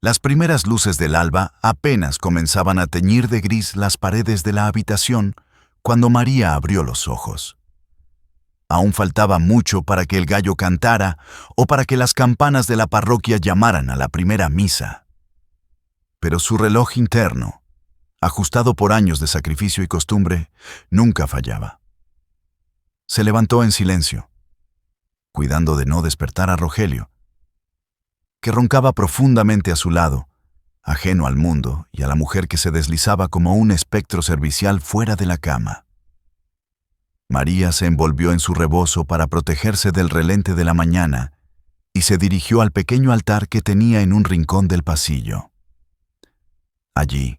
Las primeras luces del alba apenas comenzaban a teñir de gris las paredes de la habitación cuando María abrió los ojos. Aún faltaba mucho para que el gallo cantara o para que las campanas de la parroquia llamaran a la primera misa. Pero su reloj interno, ajustado por años de sacrificio y costumbre, nunca fallaba. Se levantó en silencio, cuidando de no despertar a Rogelio, que roncaba profundamente a su lado, ajeno al mundo y a la mujer que se deslizaba como un espectro servicial fuera de la cama. María se envolvió en su rebozo para protegerse del relente de la mañana y se dirigió al pequeño altar que tenía en un rincón del pasillo. Allí,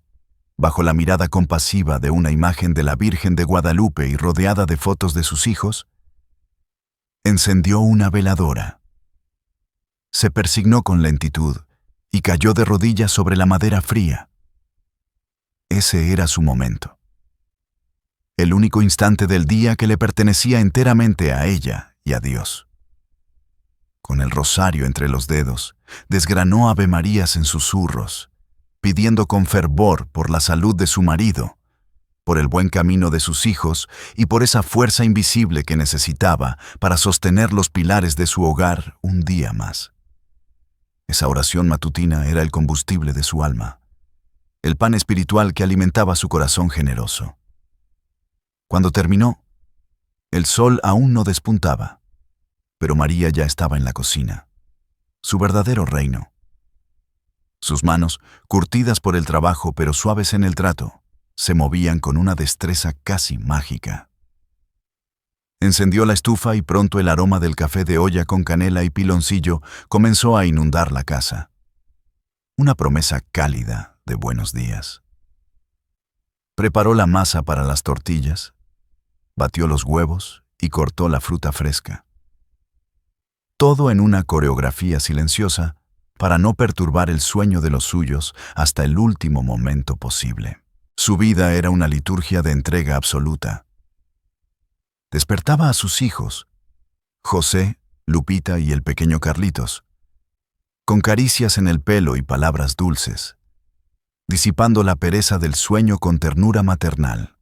bajo la mirada compasiva de una imagen de la Virgen de Guadalupe y rodeada de fotos de sus hijos, encendió una veladora. Se persignó con lentitud y cayó de rodillas sobre la madera fría. Ese era su momento. El único instante del día que le pertenecía enteramente a ella y a Dios. Con el rosario entre los dedos, desgranó avemarías en susurros, pidiendo con fervor por la salud de su marido, por el buen camino de sus hijos y por esa fuerza invisible que necesitaba para sostener los pilares de su hogar un día más. Esa oración matutina era el combustible de su alma, el pan espiritual que alimentaba su corazón generoso. Cuando terminó, el sol aún no despuntaba, pero María ya estaba en la cocina, su verdadero reino. Sus manos, curtidas por el trabajo pero suaves en el trato, se movían con una destreza casi mágica. Encendió la estufa y pronto el aroma del café de olla con canela y piloncillo comenzó a inundar la casa. Una promesa cálida de buenos días. Preparó la masa para las tortillas, batió los huevos y cortó la fruta fresca. Todo en una coreografía silenciosa para no perturbar el sueño de los suyos hasta el último momento posible. Su vida era una liturgia de entrega absoluta. Despertaba a sus hijos, José, Lupita y el pequeño Carlitos, con caricias en el pelo y palabras dulces, disipando la pereza del sueño con ternura maternal.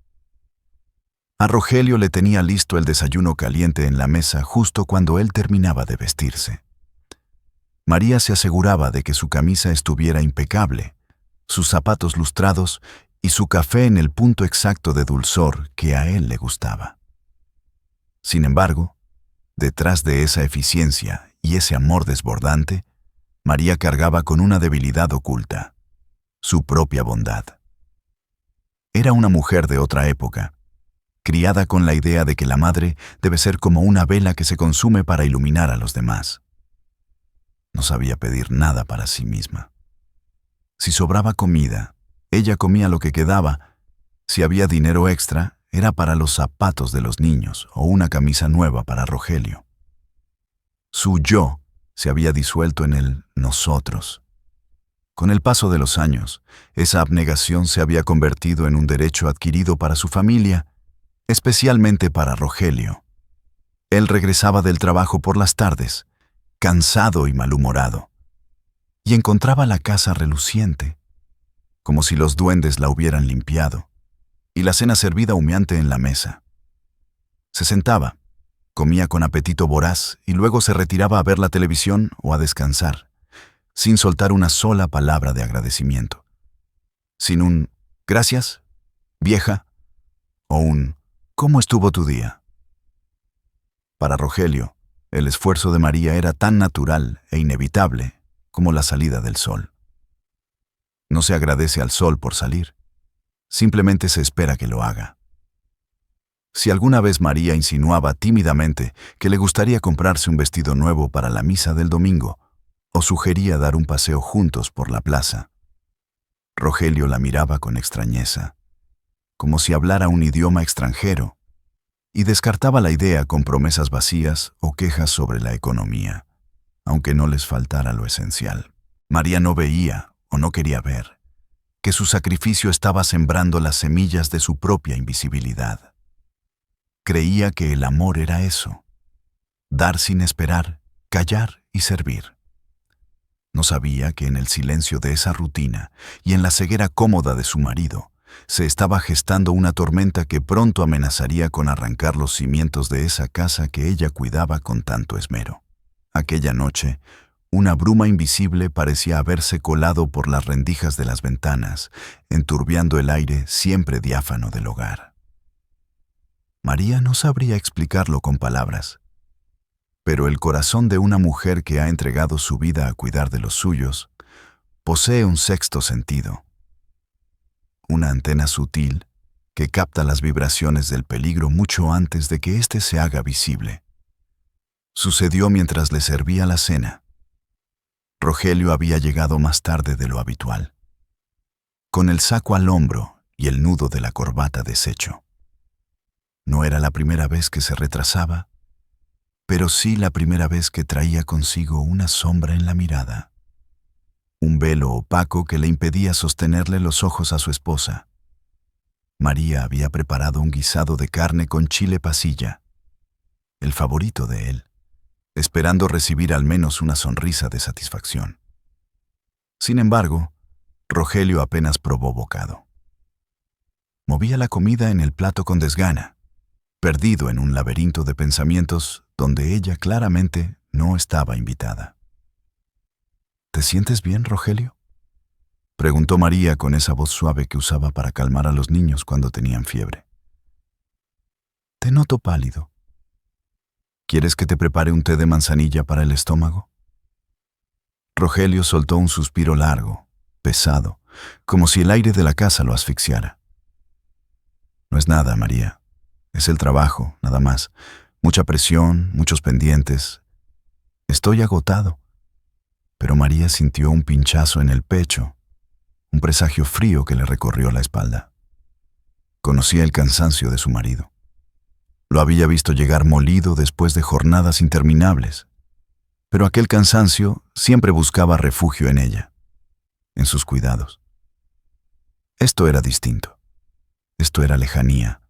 A Rogelio le tenía listo el desayuno caliente en la mesa justo cuando él terminaba de vestirse. María se aseguraba de que su camisa estuviera impecable, sus zapatos lustrados y su café en el punto exacto de dulzor que a él le gustaba. Sin embargo, detrás de esa eficiencia y ese amor desbordante, María cargaba con una debilidad oculta, su propia bondad. Era una mujer de otra época, criada con la idea de que la madre debe ser como una vela que se consume para iluminar a los demás. No sabía pedir nada para sí misma. Si sobraba comida, ella comía lo que quedaba. Si había dinero extra, era para los zapatos de los niños o una camisa nueva para Rogelio. Su yo se había disuelto en el nosotros. Con el paso de los años, esa abnegación se había convertido en un derecho adquirido para su familia, especialmente para Rogelio. Él regresaba del trabajo por las tardes, cansado y malhumorado, y encontraba la casa reluciente, como si los duendes la hubieran limpiado, y la cena servida humeante en la mesa. Se sentaba, comía con apetito voraz y luego se retiraba a ver la televisión o a descansar, sin soltar una sola palabra de agradecimiento, sin un «gracias, vieja» o un «¿cómo estuvo tu día?». Para Rogelio, el esfuerzo de María era tan natural e inevitable como la salida del sol. No se agradece al sol por salir, simplemente se espera que lo haga. Si alguna vez María insinuaba tímidamente que le gustaría comprarse un vestido nuevo para la misa del domingo o sugería dar un paseo juntos por la plaza, Rogelio la miraba con extrañeza, como si hablara un idioma extranjero, y descartaba la idea con promesas vacías o quejas sobre la economía, aunque no les faltara lo esencial. María no veía, o no quería ver, que su sacrificio estaba sembrando las semillas de su propia invisibilidad. Creía que el amor era eso, dar sin esperar, callar y servir. No sabía que en el silencio de esa rutina y en la ceguera cómoda de su marido, se estaba gestando una tormenta que pronto amenazaría con arrancar los cimientos de esa casa que ella cuidaba con tanto esmero. Aquella noche, una bruma invisible parecía haberse colado por las rendijas de las ventanas, enturbiando el aire siempre diáfano del hogar. María no sabría explicarlo con palabras, pero el corazón de una mujer que ha entregado su vida a cuidar de los suyos posee un sexto sentido, una antena sutil que capta las vibraciones del peligro mucho antes de que éste se haga visible. Sucedió mientras le servía la cena. Rogelio había llegado más tarde de lo habitual, con el saco al hombro y el nudo de la corbata deshecho. No era la primera vez que se retrasaba, pero sí la primera vez que traía consigo una sombra en la mirada, un velo opaco que le impedía sostenerle los ojos a su esposa. María había preparado un guisado de carne con chile pasilla, el favorito de él, esperando recibir al menos una sonrisa de satisfacción. Sin embargo, Rogelio apenas probó bocado. Movía la comida en el plato con desgana, perdido en un laberinto de pensamientos donde ella claramente no estaba invitada. ¿Te sientes bien, Rogelio?, preguntó María con esa voz suave que usaba para calmar a los niños cuando tenían fiebre. Te noto pálido. ¿Quieres que te prepare un té de manzanilla para el estómago? Rogelio soltó un suspiro largo, pesado, como si el aire de la casa lo asfixiara. No es nada, María. Es el trabajo, nada más. Mucha presión, muchos pendientes. Estoy agotado. Pero María sintió un pinchazo en el pecho, un presagio frío que le recorrió la espalda. Conocía el cansancio de su marido. Lo había visto llegar molido después de jornadas interminables, pero aquel cansancio siempre buscaba refugio en ella, en sus cuidados. Esto era distinto. Esto era lejanía.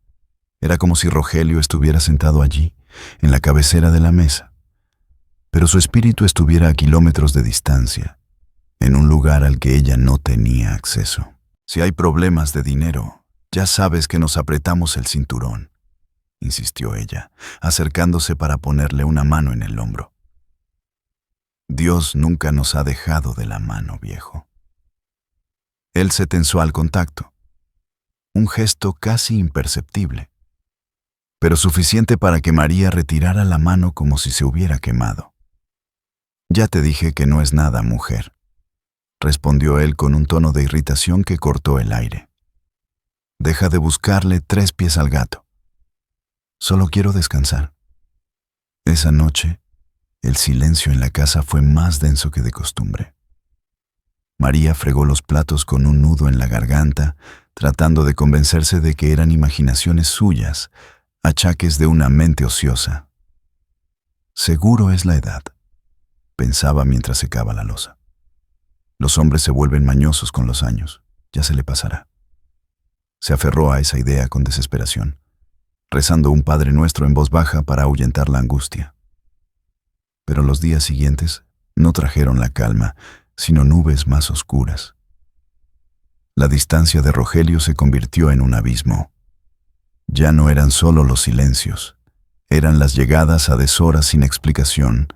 Era como si Rogelio estuviera sentado allí, en la cabecera de la mesa, pero su espíritu estuviera a kilómetros de distancia, en un lugar al que ella no tenía acceso. Si hay problemas de dinero, ya sabes que nos apretamos el cinturón, insistió ella, acercándose para ponerle una mano en el hombro. Dios nunca nos ha dejado de la mano, viejo. Él se tensó al contacto, un gesto casi imperceptible, pero suficiente para que María retirara la mano como si se hubiera quemado. Ya te dije que no es nada, mujer, respondió él con un tono de irritación que cortó el aire. Deja de buscarle 3 pies al gato. Solo quiero descansar. Esa noche, el silencio en la casa fue más denso que de costumbre. María fregó los platos con un nudo en la garganta, tratando de convencerse de que eran imaginaciones suyas, achaques de una mente ociosa. Seguro es la edad, pensaba mientras secaba la loza. Los hombres se vuelven mañosos con los años, ya se le pasará. Se aferró a esa idea con desesperación, rezando un Padre Nuestro en voz baja para ahuyentar la angustia. Pero los días siguientes no trajeron la calma, sino nubes más oscuras. La distancia de Rogelio se convirtió en un abismo. Ya no eran solo los silencios, eran las llegadas a deshoras sin explicación,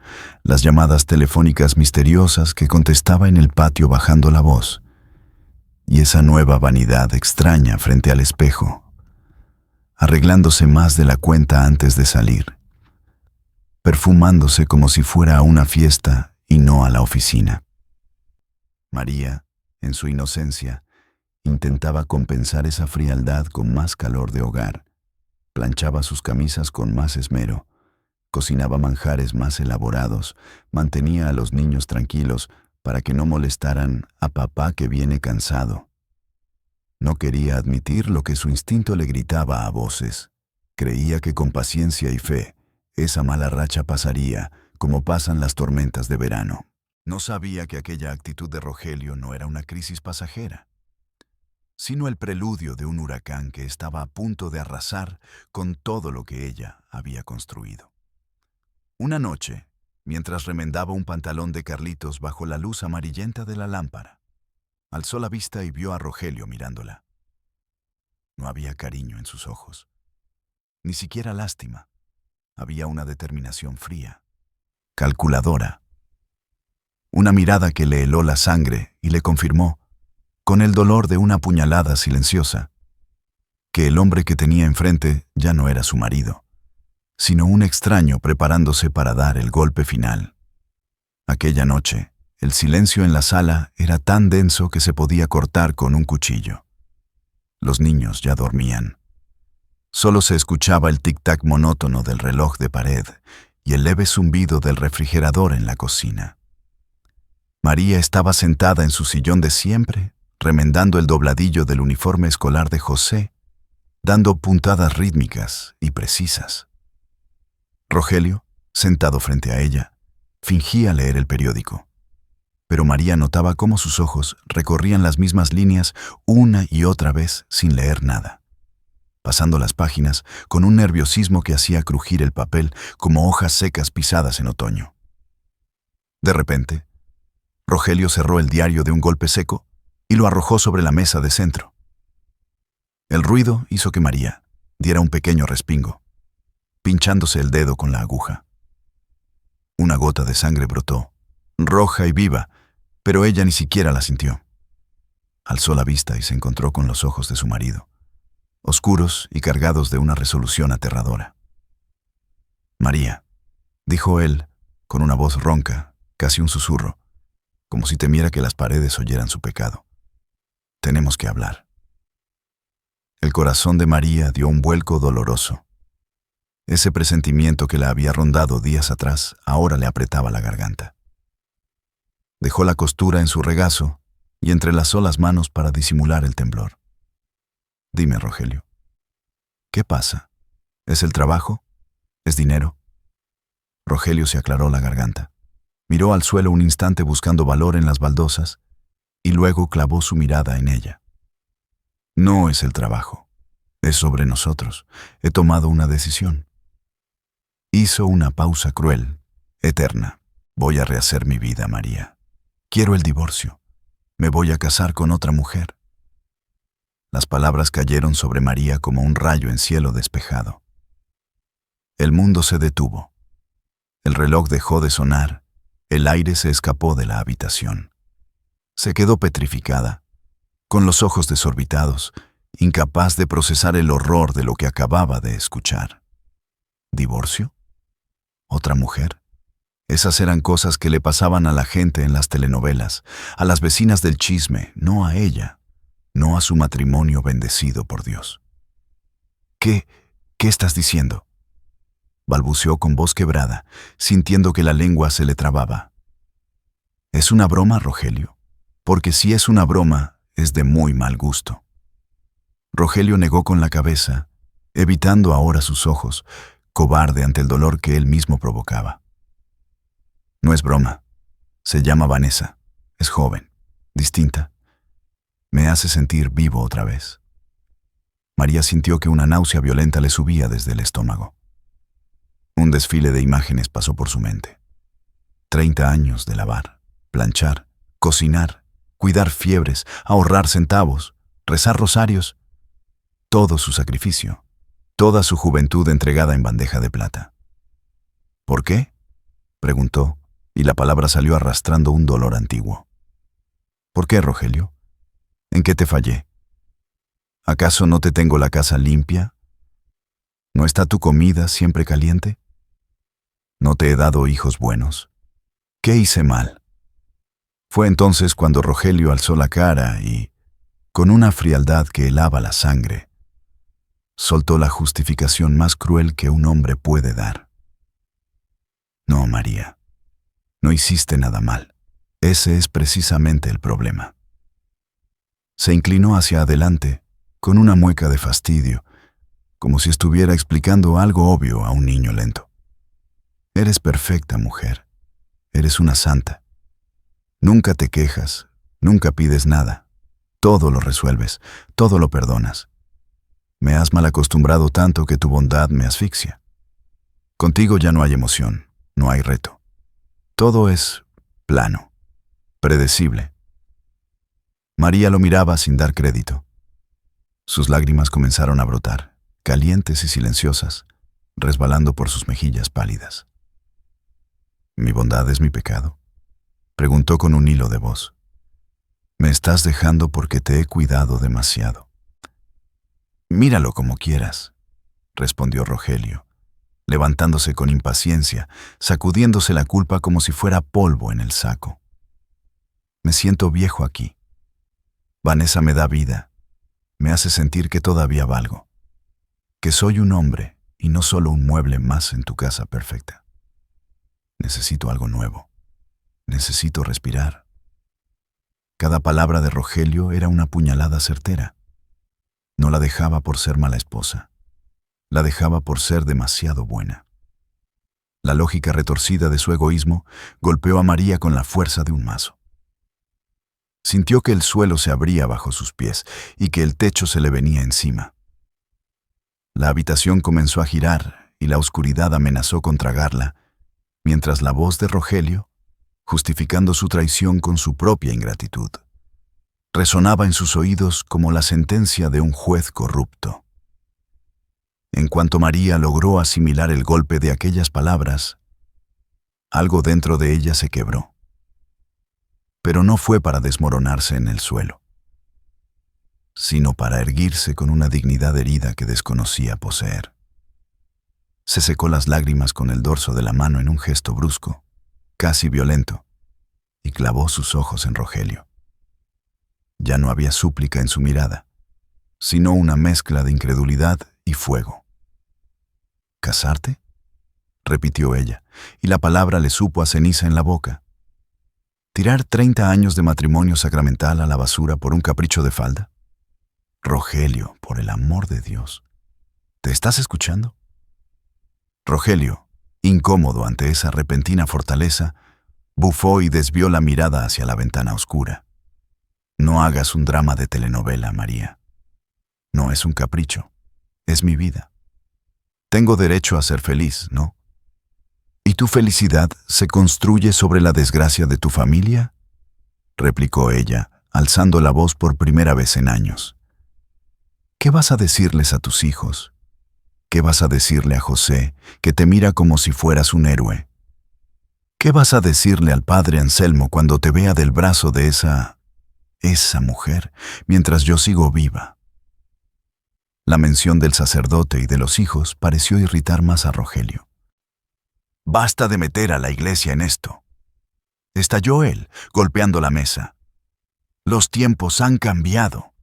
las llamadas telefónicas misteriosas que contestaba en el patio bajando la voz, y esa nueva vanidad extraña frente al espejo, arreglándose más de la cuenta antes de salir, perfumándose como si fuera a una fiesta y no a la oficina. María, en su inocencia, intentaba compensar esa frialdad con más calor de hogar, planchaba sus camisas con más esmero, cocinaba manjares más elaborados, mantenía a los niños tranquilos para que no molestaran a papá que viene cansado. No quería admitir lo que su instinto le gritaba a voces. Creía que con paciencia y fe, esa mala racha pasaría, como pasan las tormentas de verano. No sabía que aquella actitud de Rogelio no era una crisis pasajera, sino el preludio de un huracán que estaba a punto de arrasar con todo lo que ella había construido. Una noche, mientras remendaba un pantalón de Carlitos bajo la luz amarillenta de la lámpara. Alzó la vista y vio a Rogelio mirándola. No había cariño en sus ojos, ni siquiera lástima. Había una determinación fría, calculadora. Una mirada que le heló la sangre y le confirmó, con el dolor de una puñalada silenciosa, que el hombre que tenía enfrente ya no era su marido, sino un extraño preparándose para dar el golpe final. Aquella noche, el silencio en la sala era tan denso que se podía cortar con un cuchillo. Los niños ya dormían. Solo se escuchaba el tic-tac monótono del reloj de pared y el leve zumbido del refrigerador en la cocina. María estaba sentada en su sillón de siempre, remendando el dobladillo del uniforme escolar de José, dando puntadas rítmicas y precisas. Rogelio, sentado frente a ella, fingía leer el periódico, pero María notaba cómo sus ojos recorrían las mismas líneas una y otra vez sin leer nada, pasando las páginas con un nerviosismo que hacía crujir el papel como hojas secas pisadas en otoño. De repente, Rogelio cerró el diario de un golpe seco y lo arrojó sobre la mesa de centro. El ruido hizo que María diera un pequeño respingo, pinchándose el dedo con la aguja. Una gota de sangre brotó, roja y viva, pero ella ni siquiera la sintió. Alzó la vista y se encontró con los ojos de su marido, oscuros y cargados de una resolución aterradora. «María», dijo él, con una voz ronca, casi un susurro, como si temiera que las paredes oyeran su pecado. «Tenemos que hablar». El corazón de María dio un vuelco doloroso. Ese presentimiento que la había rondado días atrás ahora le apretaba la garganta. Dejó la costura en su regazo y entrelazó las manos para disimular el temblor. «Dime, Rogelio, ¿qué pasa? ¿Es el trabajo? ¿Es dinero?» Rogelio se aclaró la garganta. Miró al suelo un instante buscando valor en las baldosas y luego clavó su mirada en ella. «No es el trabajo. Es sobre nosotros. He tomado una decisión». Hizo una pausa cruel, eterna. «Voy a rehacer mi vida, María. Quiero el divorcio. Me voy a casar con otra mujer». Las palabras cayeron sobre María como un rayo en cielo despejado. El mundo se detuvo. El reloj dejó de sonar. El aire se escapó de la habitación. Se quedó petrificada, con los ojos desorbitados, incapaz de procesar el horror de lo que acababa de escuchar. ¿Divorcio? ¿Otra mujer? Esas eran cosas que le pasaban a la gente en las telenovelas, a las vecinas del chisme, no a ella, no a su matrimonio bendecido por Dios. ¿Qué estás diciendo?», balbuceó con voz quebrada, sintiendo que la lengua se le trababa. «¿Es una broma, Rogelio? Porque si es una broma, es de muy mal gusto». Rogelio negó con la cabeza, evitando ahora sus ojos, cobarde ante el dolor que él mismo provocaba. «No es broma. Se llama Vanessa. Es joven, distinta. Me hace sentir vivo otra vez». María sintió que una náusea violenta le subía desde el estómago. Un desfile de imágenes pasó por su mente. 30 años de lavar, planchar, cocinar, cuidar fiebres, ahorrar centavos, rezar rosarios. Todo su sacrificio, toda su juventud entregada en bandeja de plata. «¿Por qué?», preguntó, y la palabra salió arrastrando un dolor antiguo. «¿Por qué, Rogelio? ¿En qué te fallé? ¿Acaso no te tengo la casa limpia? ¿No está tu comida siempre caliente? ¿No te he dado hijos buenos? ¿Qué hice mal?». Fue entonces cuando Rogelio alzó la cara y, con una frialdad que helaba la sangre, soltó la justificación más cruel que un hombre puede dar. «No, María, no hiciste nada mal. Ese es precisamente el problema». Se inclinó hacia adelante, con una mueca de fastidio, como si estuviera explicando algo obvio a un niño lento. «Eres perfecta, mujer. Eres una santa. Nunca te quejas, nunca pides nada. Todo lo resuelves, todo lo perdonas. Me has malacostumbrado tanto que tu bondad me asfixia. Contigo ya no hay emoción, no hay reto. Todo es plano, predecible. María lo miraba sin dar crédito. Sus lágrimas comenzaron a brotar, calientes y silenciosas, resbalando por sus mejillas pálidas. ¿Mi bondad es mi pecado?, preguntó con un hilo de voz. Me estás dejando porque te he cuidado demasiado. Míralo como quieras, respondió Rogelio, levantándose con impaciencia, sacudiéndose la culpa como si fuera polvo en el saco. Me siento viejo aquí. Vanessa me da vida, me hace sentir que todavía valgo, que soy un hombre y no solo un mueble más en tu casa perfecta. Necesito algo nuevo, necesito respirar. Cada palabra de Rogelio era una puñalada certera. No la dejaba por ser mala esposa, la dejaba por ser demasiado buena. La lógica retorcida de su egoísmo golpeó a María con la fuerza de un mazo. Sintió que el suelo se abría bajo sus pies y que el techo se le venía encima. La habitación comenzó a girar y la oscuridad amenazó con tragarla, mientras la voz de Rogelio, justificando su traición con su propia ingratitud, resonaba en sus oídos como la sentencia de un juez corrupto. En cuanto María logró asimilar el golpe de aquellas palabras, algo dentro de ella se quebró. Pero no fue para desmoronarse en el suelo, sino para erguirse con una dignidad herida que desconocía poseer. Se secó las lágrimas con el dorso de la mano en un gesto brusco, casi violento, y clavó sus ojos en Rogelio. Ya no había súplica en su mirada, sino una mezcla de incredulidad y fuego. ¿Casarte?, repitió ella, y la palabra le supo a ceniza en la boca. ¿Tirar 30 años de matrimonio sacramental a la basura por un capricho de falda? Rogelio, por el amor de Dios, ¿te estás escuchando? Rogelio, incómodo ante esa repentina fortaleza, bufó y desvió la mirada hacia la ventana oscura. No hagas un drama de telenovela, María. No es un capricho, es mi vida. Tengo derecho a ser feliz, ¿no? ¿Y tu felicidad se construye sobre la desgracia de tu familia?, replicó ella, alzando la voz por primera vez en años. ¿Qué vas a decirles a tus hijos? ¿Qué vas a decirle a José, que te mira como si fueras un héroe? ¿Qué vas a decirle al padre Anselmo cuando te vea del brazo de esa mujer, mientras yo sigo viva? La mención del sacerdote y de los hijos pareció irritar más a Rogelio. Basta de meter a la iglesia en esto. Estalló él, golpeando la mesa. Los tiempos han cambiado.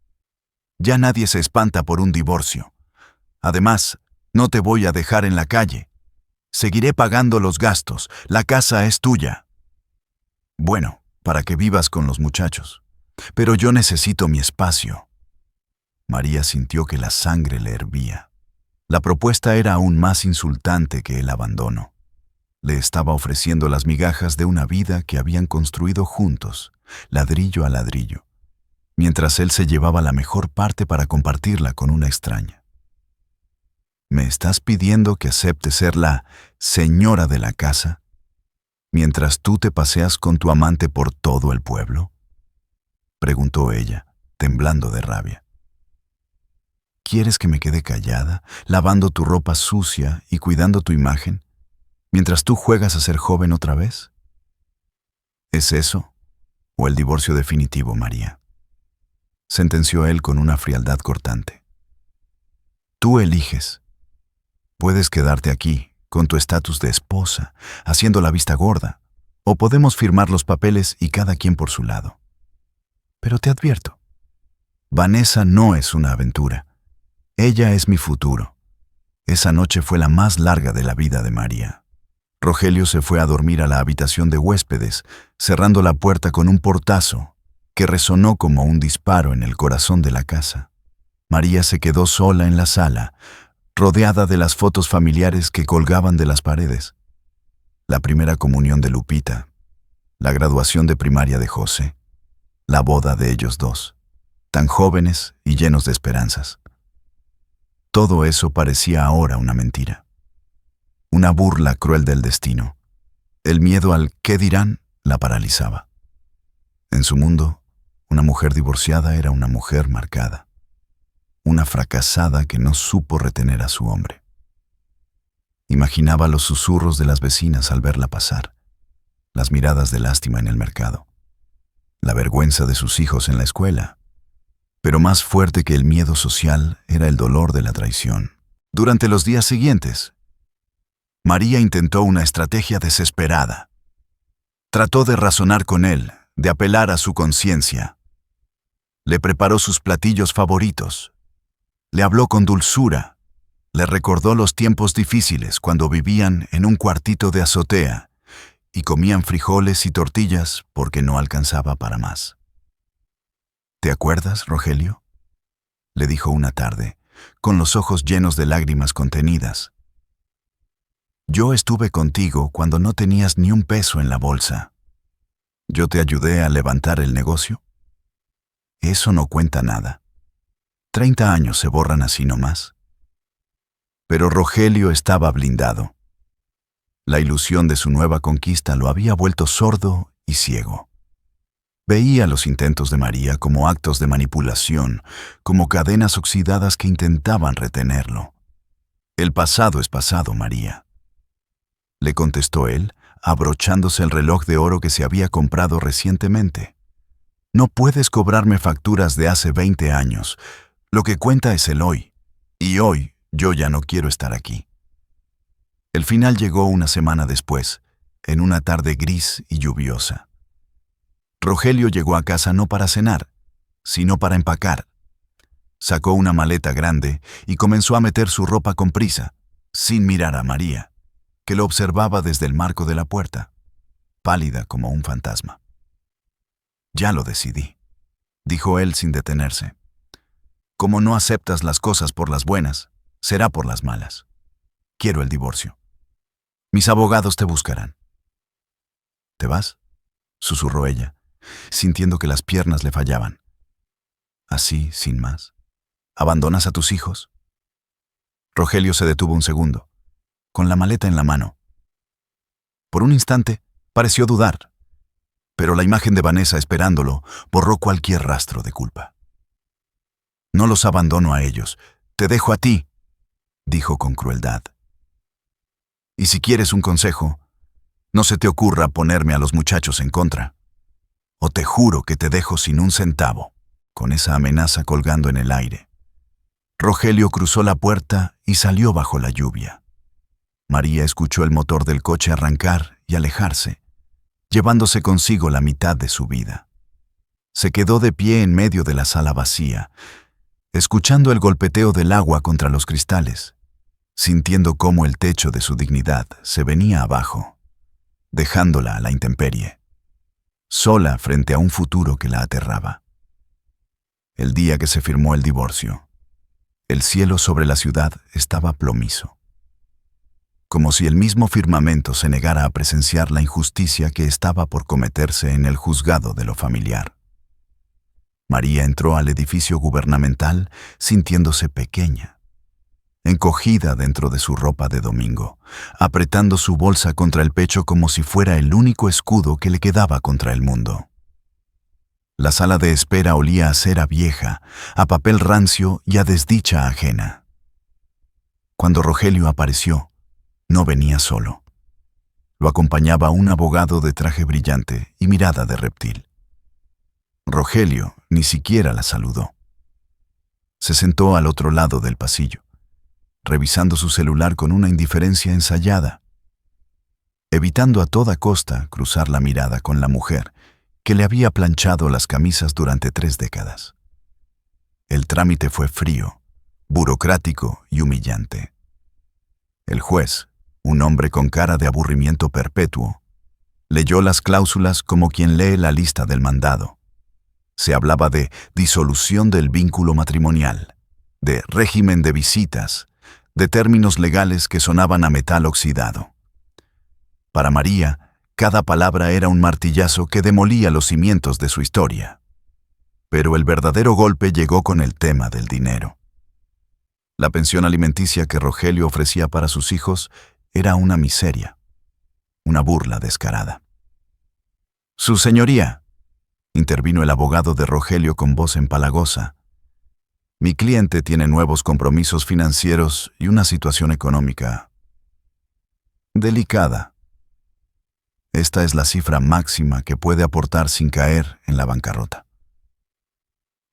Ya nadie se espanta por un divorcio. Además, no te voy a dejar en la calle. Seguiré pagando los gastos. La casa es tuya. Bueno, para que vivas con los muchachos. Pero yo necesito mi espacio. María sintió que la sangre le hervía. La propuesta era aún más insultante que el abandono. Le estaba ofreciendo las migajas de una vida que habían construido juntos, ladrillo a ladrillo, mientras él se llevaba la mejor parte para compartirla con una extraña. ¿Me estás pidiendo que acepte ser la señora de la casa, mientras tú te paseas con tu amante por todo el pueblo?, preguntó ella, temblando de rabia. ¿Quieres que me quede callada, lavando tu ropa sucia y cuidando tu imagen, mientras tú juegas a ser joven otra vez? ¿Es eso o el divorcio definitivo, María?, sentenció él con una frialdad cortante. Tú eliges. Puedes quedarte aquí, con tu estatus de esposa, haciendo la vista gorda, o podemos firmar los papeles y cada quien por su lado. Pero te advierto, Vanessa no es una aventura. Ella es mi futuro. Esa noche fue la más larga de la vida de María. Rogelio se fue a dormir a la habitación de huéspedes, cerrando la puerta con un portazo que resonó como un disparo en el corazón de la casa. María se quedó sola en la sala, rodeada de las fotos familiares que colgaban de las paredes. La primera comunión de Lupita, la graduación de primaria de José, la boda de ellos dos, tan jóvenes y llenos de esperanzas. Todo eso parecía ahora una mentira, una burla cruel del destino. El miedo al «qué dirán» la paralizaba. En su mundo, una mujer divorciada era una mujer marcada, una fracasada que no supo retener a su hombre. Imaginaba los susurros de las vecinas al verla pasar, las miradas de lástima en el mercado, la vergüenza de sus hijos en la escuela. Pero más fuerte que el miedo social era el dolor de la traición. Durante los días siguientes, María intentó una estrategia desesperada. Trató de razonar con él, de apelar a su conciencia. Le preparó sus platillos favoritos. Le habló con dulzura. Le recordó los tiempos difíciles cuando vivían en un cuartito de azotea y comían frijoles y tortillas porque no alcanzaba para más. ¿Te acuerdas, Rogelio?, le dijo una tarde, con los ojos llenos de lágrimas contenidas. Yo estuve contigo cuando no tenías ni un peso en la bolsa. Yo te ayudé a levantar el negocio. Eso no cuenta nada. 30 años se borran así nomás. Pero Rogelio estaba blindado. La ilusión de su nueva conquista lo había vuelto sordo y ciego. Veía los intentos de María como actos de manipulación, como cadenas oxidadas que intentaban retenerlo. El pasado es pasado, María, le contestó él, abrochándose el reloj de oro que se había comprado recientemente. No puedes cobrarme facturas de hace 20 años. Lo que cuenta es el hoy. Y hoy yo ya no quiero estar aquí. El final llegó una semana después, en una tarde gris y lluviosa. Rogelio llegó a casa no para cenar, sino para empacar. Sacó una maleta grande y comenzó a meter su ropa con prisa, sin mirar a María, que lo observaba desde el marco de la puerta, pálida como un fantasma. Ya lo decidí, dijo él sin detenerse. Como no aceptas las cosas por las buenas, será por las malas. Quiero el divorcio. Mis abogados te buscarán. ¿Te vas?, susurró ella, sintiendo que las piernas le fallaban. Así, sin más. ¿Abandonas a tus hijos? Rogelio se detuvo un segundo, con la maleta en la mano. Por un instante, pareció dudar, pero la imagen de Vanessa esperándolo borró cualquier rastro de culpa. No los abandono a ellos, te dejo a ti, dijo con crueldad. Y si quieres un consejo, no se te ocurra ponerme a los muchachos en contra, o te juro que te dejo sin un centavo, con esa amenaza colgando en el aire. Rogelio cruzó la puerta y salió bajo la lluvia. María escuchó el motor del coche arrancar y alejarse, llevándose consigo la mitad de su vida. Se quedó de pie en medio de la sala vacía, escuchando el golpeteo del agua contra los cristales, sintiendo cómo el techo de su dignidad se venía abajo, dejándola a la intemperie, sola frente a un futuro que la aterraba. El día que se firmó el divorcio, el cielo sobre la ciudad estaba plomizo, como si el mismo firmamento se negara a presenciar la injusticia que estaba por cometerse en el juzgado de lo familiar. María entró al edificio gubernamental sintiéndose pequeña, encogida dentro de su ropa de domingo, apretando su bolsa contra el pecho como si fuera el único escudo que le quedaba contra el mundo. La sala de espera olía a cera vieja, a papel rancio y a desdicha ajena. Cuando Rogelio apareció, no venía solo. Lo acompañaba un abogado de traje brillante y mirada de reptil. Rogelio ni siquiera la saludó. Se sentó al otro lado del pasillo, revisando su celular con una indiferencia ensayada, evitando a toda costa cruzar la mirada con la mujer que le había planchado las camisas durante 3 décadas. El trámite fue frío, burocrático y humillante. El juez, un hombre con cara de aburrimiento perpetuo, leyó las cláusulas como quien lee la lista del mandado. Se hablaba de disolución del vínculo matrimonial, de régimen de visitas, de términos legales que sonaban a metal oxidado. Para María, cada palabra era un martillazo que demolía los cimientos de su historia. Pero el verdadero golpe llegó con el tema del dinero. La pensión alimenticia que Rogelio ofrecía para sus hijos era una miseria. una burla descarada. «Su señoría», intervino el abogado de Rogelio con voz empalagosa, «mi cliente tiene nuevos compromisos financieros y una situación económica delicada. Esta es la cifra máxima que puede aportar sin caer en la bancarrota».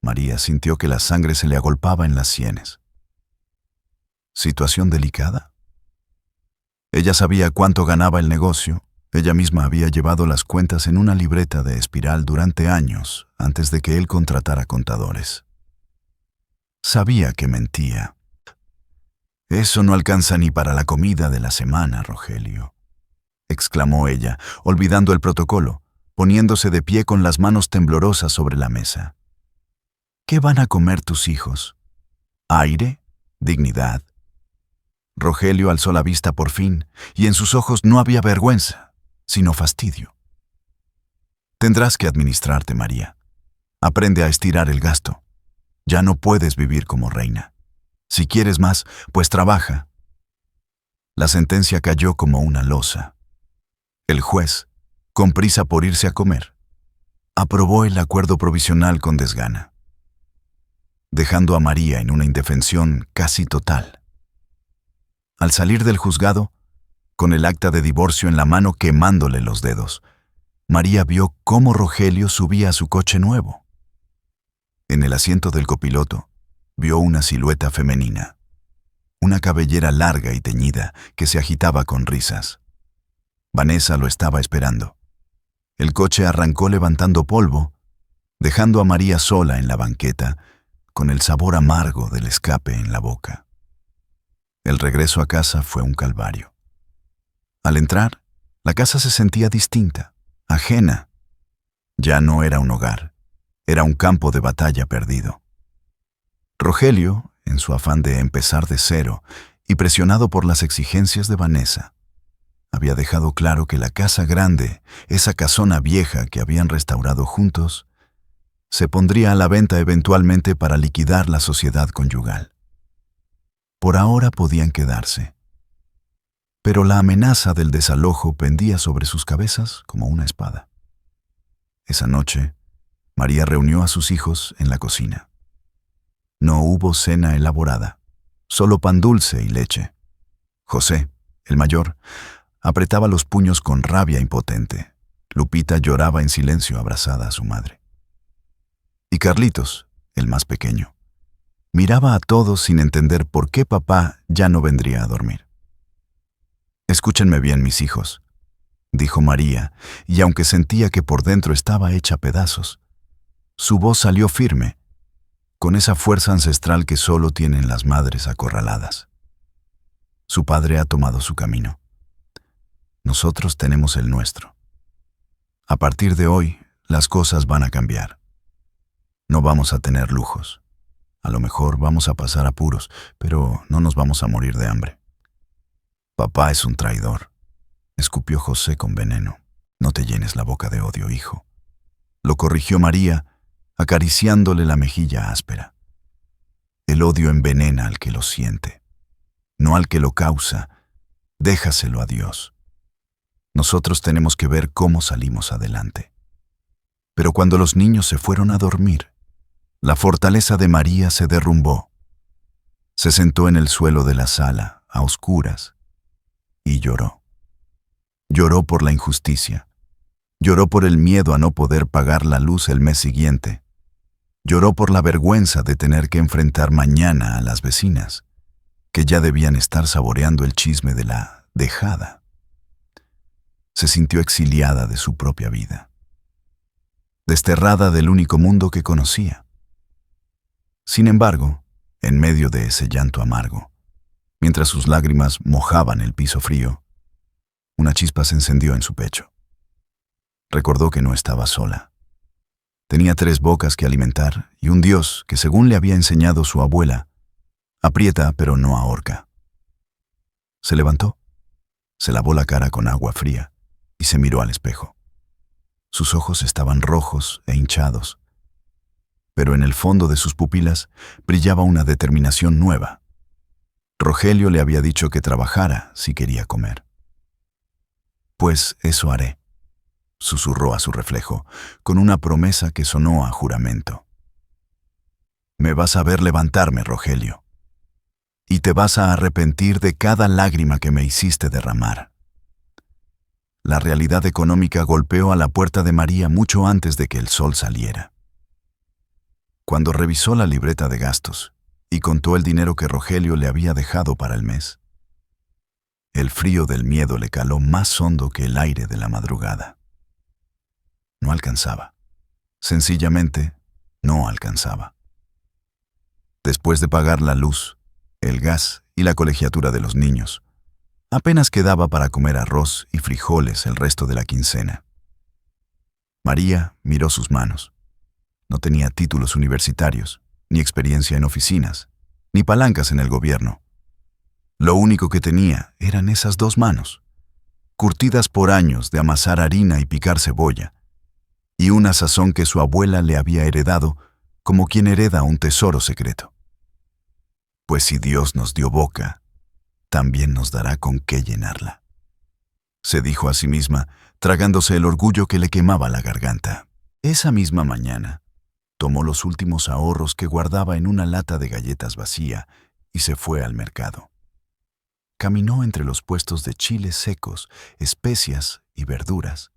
María sintió que la sangre se le agolpaba en las sienes. ¿Situación delicada? Ella sabía cuánto ganaba el negocio. Ella misma había llevado las cuentas en una libreta de espiral durante años antes de que él contratara contadores. Sabía que mentía. «Eso no alcanza ni para la comida de la semana, Rogelio», exclamó ella, olvidando el protocolo, poniéndose de pie con las manos temblorosas sobre la mesa. «¿Qué van a comer tus hijos? ¿Aire? ¿Dignidad?» Rogelio alzó la vista por fin, y en sus ojos no había vergüenza, sino fastidio. «Tendrás que administrarte, María. Aprende a estirar el gasto. Ya no puedes vivir como reina. Si quieres más, pues trabaja». La sentencia cayó como una losa. El juez, con prisa por irse a comer, aprobó el acuerdo provisional con desgana, dejando a María en una indefensión casi total. Al salir del juzgado, con el acta de divorcio en la mano quemándole los dedos, María vio cómo Rogelio subía a su coche nuevo. En el asiento del copiloto, vio una silueta femenina, una cabellera larga y teñida que se agitaba con risas. Vanessa lo estaba esperando. El coche arrancó levantando polvo, dejando a María sola en la banqueta, con el sabor amargo del escape en la boca. El regreso a casa fue un calvario. Al entrar, la casa se sentía distinta, ajena. Ya no era un hogar, era un campo de batalla perdido. Rogelio, en su afán de empezar de cero y presionado por las exigencias de Vanessa, había dejado claro que la casa grande, esa casona vieja que habían restaurado juntos, se pondría a la venta eventualmente para liquidar la sociedad conyugal. Por ahora podían quedarse, pero la amenaza del desalojo pendía sobre sus cabezas como una espada. Esa noche, María reunió a sus hijos en la cocina. No hubo cena elaborada, solo pan dulce y leche. José, el mayor, apretaba los puños con rabia impotente. Lupita lloraba en silencio abrazada a su madre. Y Carlitos, el más pequeño, miraba a todos sin entender por qué papá ya no vendría a dormir. «Escúchenme bien, mis hijos», dijo María, y aunque sentía que por dentro estaba hecha pedazos, su voz salió firme, con esa fuerza ancestral que solo tienen las madres acorraladas. Su padre ha tomado su camino. Nosotros tenemos el nuestro. A partir de hoy, las cosas van a cambiar. No vamos a tener lujos. A lo mejor vamos a pasar apuros, pero no nos vamos a morir de hambre. «Papá es un traidor», escupió José con veneno. «No te llenes la boca de odio, hijo», lo corrigió María, acariciándole la mejilla áspera. «El odio envenena al que lo siente, no al que lo causa. Déjaselo a Dios. Nosotros tenemos que ver cómo salimos adelante». Pero cuando los niños se fueron a dormir, la fortaleza de María se derrumbó. Se sentó en el suelo de la sala, a oscuras, y lloró. Lloró por la injusticia. Lloró por el miedo a no poder pagar la luz el mes siguiente. Lloró por la vergüenza de tener que enfrentar mañana a las vecinas, que ya debían estar saboreando el chisme de la dejada. Se sintió exiliada de su propia vida, desterrada del único mundo que conocía. Sin embargo, en medio de ese llanto amargo, mientras sus lágrimas mojaban el piso frío, una chispa se encendió en su pecho. Recordó que no estaba sola. Tenía 3 bocas que alimentar y un Dios que, según le había enseñado su abuela, aprieta pero no ahorca. Se levantó, se lavó la cara con agua fría y se miró al espejo. Sus ojos estaban rojos e hinchados, pero en el fondo de sus pupilas brillaba una determinación nueva. Rogelio le había dicho que trabajara si quería comer. Pues eso haré, susurró a su reflejo, con una promesa que sonó a juramento. Me vas a ver levantarme, Rogelio, y te vas a arrepentir de cada lágrima que me hiciste derramar. La realidad económica golpeó a la puerta de María mucho antes de que el sol saliera. Cuando revisó la libreta de gastos y contó el dinero que Rogelio le había dejado para el mes, el frío del miedo le caló más hondo que el aire de la madrugada. No alcanzaba. Sencillamente, no alcanzaba. Después de pagar la luz, el gas y la colegiatura de los niños, apenas quedaba para comer arroz y frijoles el resto de la quincena. María miró sus manos. No tenía títulos universitarios, ni experiencia en oficinas, ni palancas en el gobierno. Lo único que tenía eran esas 2 manos, curtidas por años de amasar harina y picar cebolla, y una sazón que su abuela le había heredado como quien hereda un tesoro secreto. Pues si Dios nos dio boca, también nos dará con qué llenarla, se dijo a sí misma, tragándose el orgullo que le quemaba la garganta. Esa misma mañana, tomó los últimos ahorros que guardaba en una lata de galletas vacía y se fue al mercado. Caminó entre los puestos de chiles secos, especias y verduras,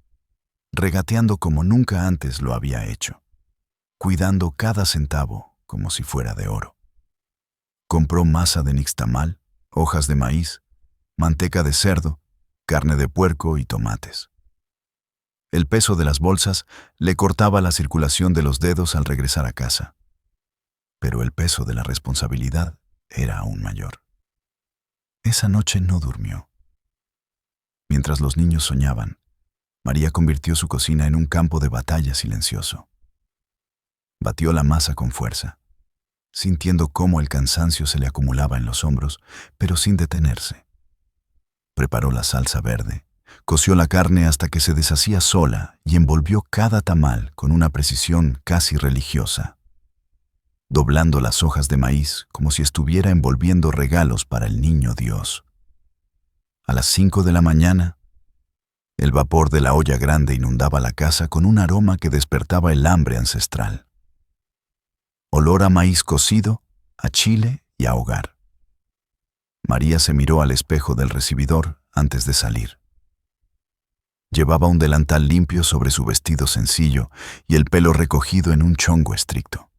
regateando como nunca antes lo había hecho, cuidando cada centavo como si fuera de oro. Compró masa de nixtamal, hojas de maíz, manteca de cerdo, carne de puerco y tomates. El peso de las bolsas le cortaba la circulación de los dedos al regresar a casa, pero el peso de la responsabilidad era aún mayor. Esa noche no durmió. Mientras los niños soñaban, María convirtió su cocina en un campo de batalla silencioso. Batió la masa con fuerza, sintiendo cómo el cansancio se le acumulaba en los hombros, pero sin detenerse. Preparó la salsa verde, coció la carne hasta que se deshacía sola y envolvió cada tamal con una precisión casi religiosa, doblando las hojas de maíz como si estuviera envolviendo regalos para el niño Dios. A las 5 de la mañana, el vapor de la olla grande inundaba la casa con un aroma que despertaba el hambre ancestral. Olor a maíz cocido, a chile y a hogar. María se miró al espejo del recibidor antes de salir. Llevaba un delantal limpio sobre su vestido sencillo y el pelo recogido en un chongo estricto.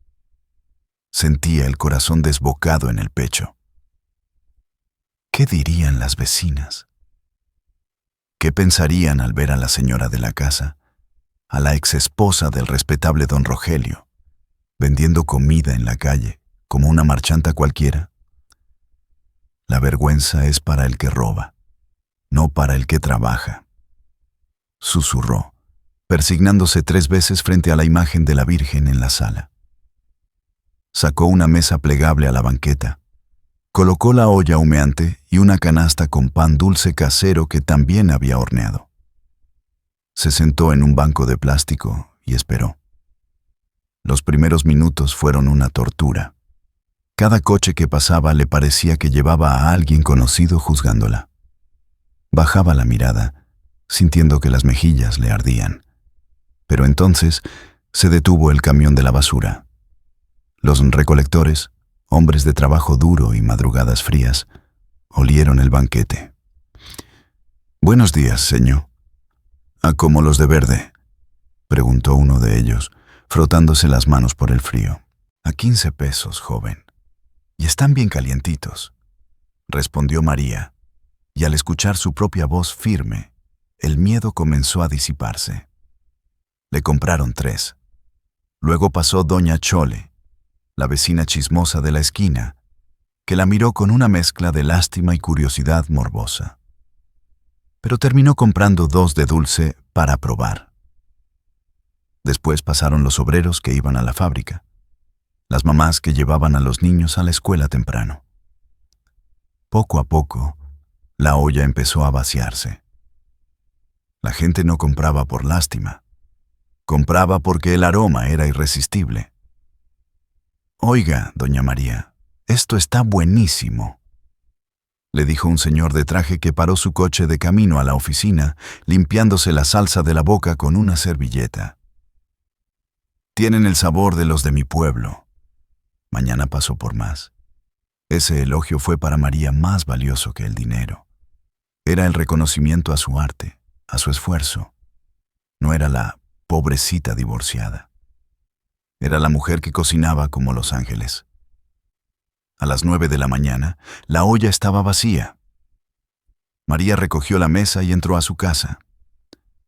Sentía el corazón desbocado en el pecho. ¿Qué dirían las vecinas? ¿Qué pensarían al ver a la señora de la casa, a la exesposa del respetable don Rogelio, vendiendo comida en la calle como una marchanta cualquiera? La vergüenza es para el que roba, no para el que trabaja, susurró, persignándose 3 veces frente a la imagen de la Virgen en la sala. Sacó una mesa plegable a la banqueta, colocó la olla humeante y una canasta con pan dulce casero que también había horneado. Se sentó en un banco de plástico y esperó. Los primeros minutos fueron una tortura. Cada coche que pasaba le parecía que llevaba a alguien conocido juzgándola. Bajaba la mirada, sintiendo que las mejillas le ardían. Pero entonces se detuvo el camión de la basura. Los recolectores, hombres de trabajo duro y madrugadas frías, olieron el banquete. «Buenos días, señor». «¿A cómo los de verde?», preguntó uno de ellos, frotándose las manos por el frío. «A 15 pesos, joven. Y están bien calientitos», respondió María, y al escuchar su propia voz firme, el miedo comenzó a disiparse. Le compraron 3. Luego pasó doña Chole, la vecina chismosa de la esquina, que la miró con una mezcla de lástima y curiosidad morbosa. Pero terminó comprando 2 de dulce para probar. Después pasaron los obreros que iban a la fábrica, las mamás que llevaban a los niños a la escuela temprano. Poco a poco, la olla empezó a vaciarse. La gente no compraba por lástima, compraba porque el aroma era irresistible. «Oiga, doña María, esto está buenísimo». le dijo un señor de traje que paró su coche de camino a la oficina, limpiándose la salsa de la boca con una servilleta. Tienen el sabor de los de mi pueblo. Mañana paso por más. Ese elogio fue para María más valioso que el dinero. Era el reconocimiento a su arte, a su esfuerzo. No era la pobrecita divorciada. Era la mujer que cocinaba como los ángeles. A las 9 de la mañana, la olla estaba vacía. María recogió la mesa y entró a su casa.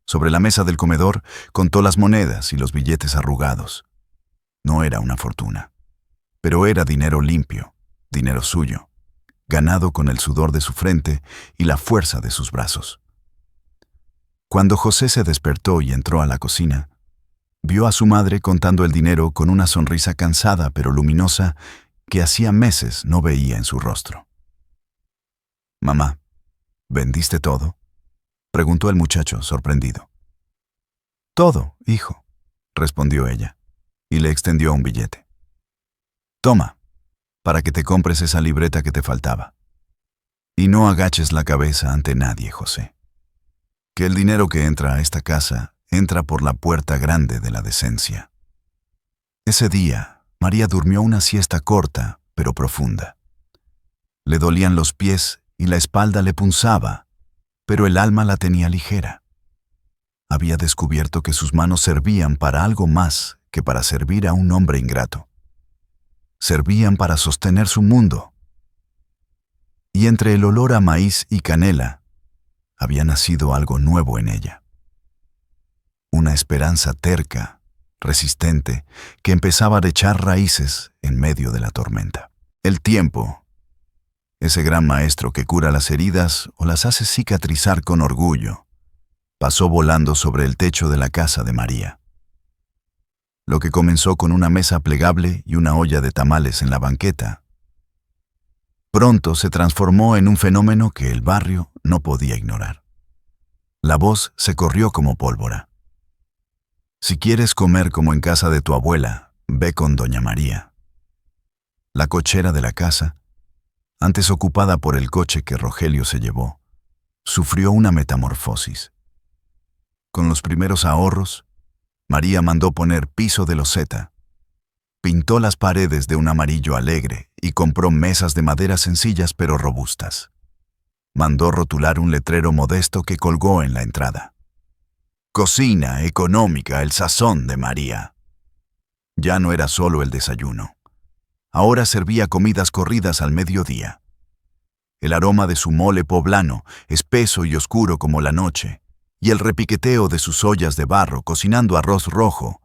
Sobre la mesa del comedor contó las monedas y los billetes arrugados. No era una fortuna, pero era dinero limpio, dinero suyo, ganado con el sudor de su frente y la fuerza de sus brazos. Cuando José se despertó y entró a la cocina, vio a su madre contando el dinero con una sonrisa cansada pero luminosa que hacía meses no veía en su rostro. «Mamá, ¿vendiste todo?», preguntó el muchacho, sorprendido. «Todo, hijo», respondió ella, y le extendió un billete. «Toma, para que te compres esa libreta que te faltaba. Y no agaches la cabeza ante nadie, José. Que el dinero que entra a esta casa entra por la puerta grande de la decencia». Ese día, María durmió una siesta corta, pero profunda. Le dolían los pies y la espalda le punzaba, pero el alma la tenía ligera. Había descubierto que sus manos servían para algo más que para servir a un hombre ingrato. Servían para sostener su mundo. Y entre el olor a maíz y canela, había nacido algo nuevo en ella. Una esperanza terca, resistente, que empezaba a echar raíces en medio de la tormenta. El tiempo, ese gran maestro que cura las heridas o las hace cicatrizar con orgullo, pasó volando sobre el techo de la casa de María. Lo que comenzó con una mesa plegable y una olla de tamales en la banqueta, pronto se transformó en un fenómeno que el barrio no podía ignorar. La voz se corrió como pólvora. Si quieres comer como en casa de tu abuela, ve con doña María. La cochera de la casa, antes ocupada por el coche que Rogelio se llevó, sufrió una metamorfosis. Con los primeros ahorros, María mandó poner piso de loseta, pintó las paredes de un amarillo alegre y compró mesas de madera sencillas pero robustas. Mandó rotular un letrero modesto que colgó en la entrada. Cocina económica, el sazón de María. Ya no era solo el desayuno. Ahora servía comidas corridas al mediodía. El aroma de su mole poblano, espeso y oscuro como la noche, y el repiqueteo de sus ollas de barro cocinando arroz rojo,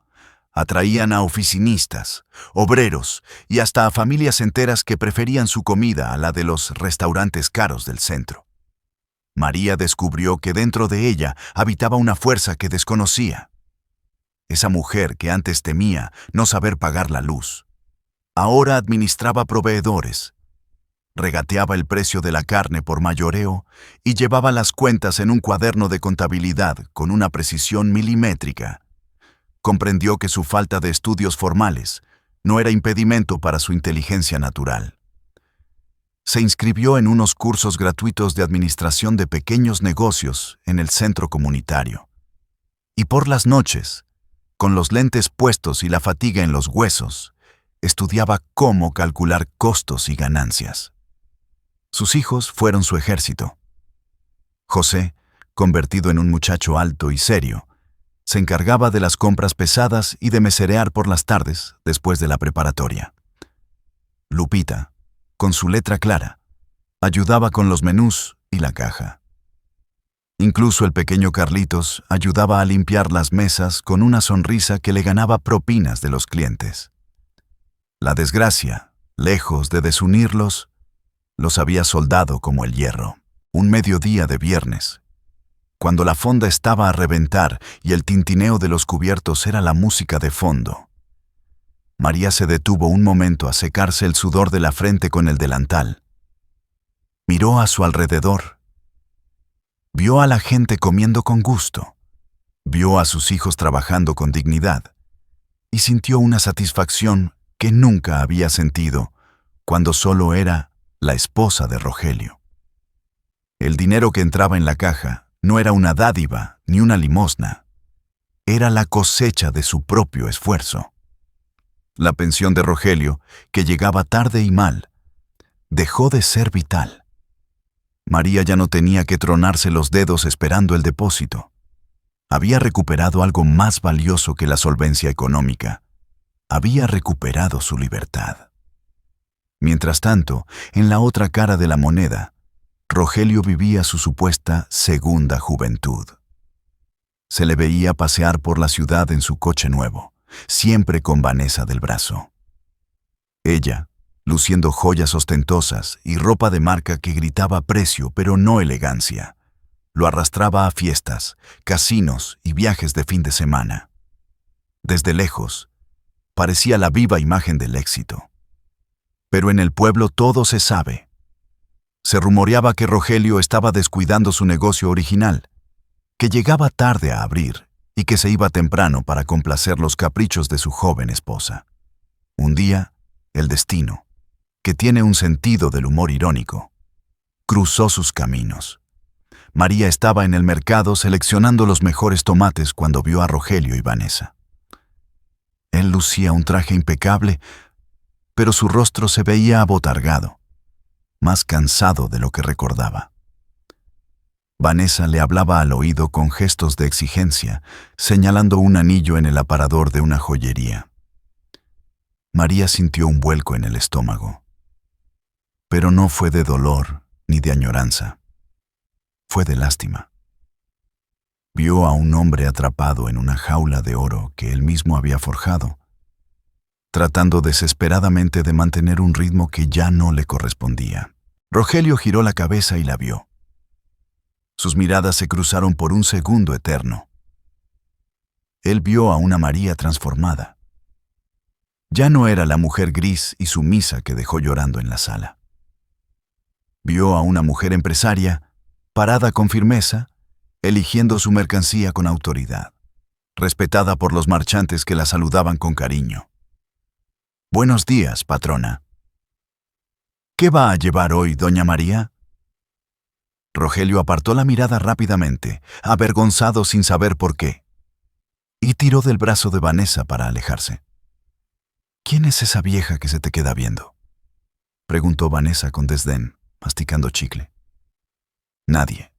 atraían a oficinistas, obreros y hasta a familias enteras que preferían su comida a la de los restaurantes caros del centro. María descubrió que dentro de ella habitaba una fuerza que desconocía. Esa mujer que antes temía no saber pagar la luz, ahora administraba proveedores, regateaba el precio de la carne por mayoreo y llevaba las cuentas en un cuaderno de contabilidad con una precisión milimétrica. Comprendió que su falta de estudios formales no era impedimento para su inteligencia natural. Se inscribió en unos cursos gratuitos de administración de pequeños negocios en el centro comunitario. Y por las noches, con los lentes puestos y la fatiga en los huesos, estudiaba cómo calcular costos y ganancias. Sus hijos fueron su ejército. José, convertido en un muchacho alto y serio, se encargaba de las compras pesadas y de meserear por las tardes después de la preparatoria. Lupita, con su letra clara, ayudaba con los menús y la caja. Incluso el pequeño Carlitos ayudaba a limpiar las mesas con una sonrisa que le ganaba propinas de los clientes. La desgracia, lejos de desunirlos, los había soldado como el hierro. Un mediodía de viernes, cuando la fonda estaba a reventar y el tintineo de los cubiertos era la música de fondo, María se detuvo un momento a secarse el sudor de la frente con el delantal. Miró a su alrededor. Vio a la gente comiendo con gusto. Vio a sus hijos trabajando con dignidad. Y sintió una satisfacción que nunca había sentido cuando solo era la esposa de Rogelio. El dinero que entraba en la caja no era una dádiva ni una limosna. Era la cosecha de su propio esfuerzo. La pensión de Rogelio, que llegaba tarde y mal, dejó de ser vital. María ya no tenía que tronarse los dedos esperando el depósito. Había recuperado algo más valioso que la solvencia económica. Había recuperado su libertad. Mientras tanto, en la otra cara de la moneda, Rogelio vivía su supuesta segunda juventud. Se le veía pasear por la ciudad en su coche nuevo, siempre con Vanessa del brazo. Ella, luciendo joyas ostentosas y ropa de marca que gritaba precio pero no elegancia, lo arrastraba a fiestas, casinos y viajes de fin de semana. Desde lejos, parecía la viva imagen del éxito. Pero en el pueblo todo se sabe. Se rumoreaba que Rogelio estaba descuidando su negocio original, que llegaba tarde a abrir y que se iba temprano para complacer los caprichos de su joven esposa. Un día, el destino, que tiene un sentido del humor irónico, cruzó sus caminos. María estaba en el mercado seleccionando los mejores tomates cuando vio a Rogelio y Vanessa. Él lucía un traje impecable, pero su rostro se veía abotargado, más cansado de lo que recordaba. Vanessa le hablaba al oído con gestos de exigencia, señalando un anillo en el aparador de una joyería. María sintió un vuelco en el estómago. Pero no fue de dolor ni de añoranza. Fue de lástima. Vio a un hombre atrapado en una jaula de oro que él mismo había forjado, tratando desesperadamente de mantener un ritmo que ya no le correspondía. Rogelio giró la cabeza y la vio. Sus miradas se cruzaron por un segundo eterno. Él vio a una María transformada. Ya no era la mujer gris y sumisa que dejó llorando en la sala. Vio a una mujer empresaria, parada con firmeza, eligiendo su mercancía con autoridad, respetada por los marchantes que la saludaban con cariño. «Buenos días, patrona». «¿Qué va a llevar hoy, doña María?» Rogelio apartó la mirada rápidamente, avergonzado sin saber por qué, y tiró del brazo de Vanessa para alejarse. «¿Quién es esa vieja que se te queda viendo?», preguntó Vanessa con desdén, masticando chicle. «Nadie»,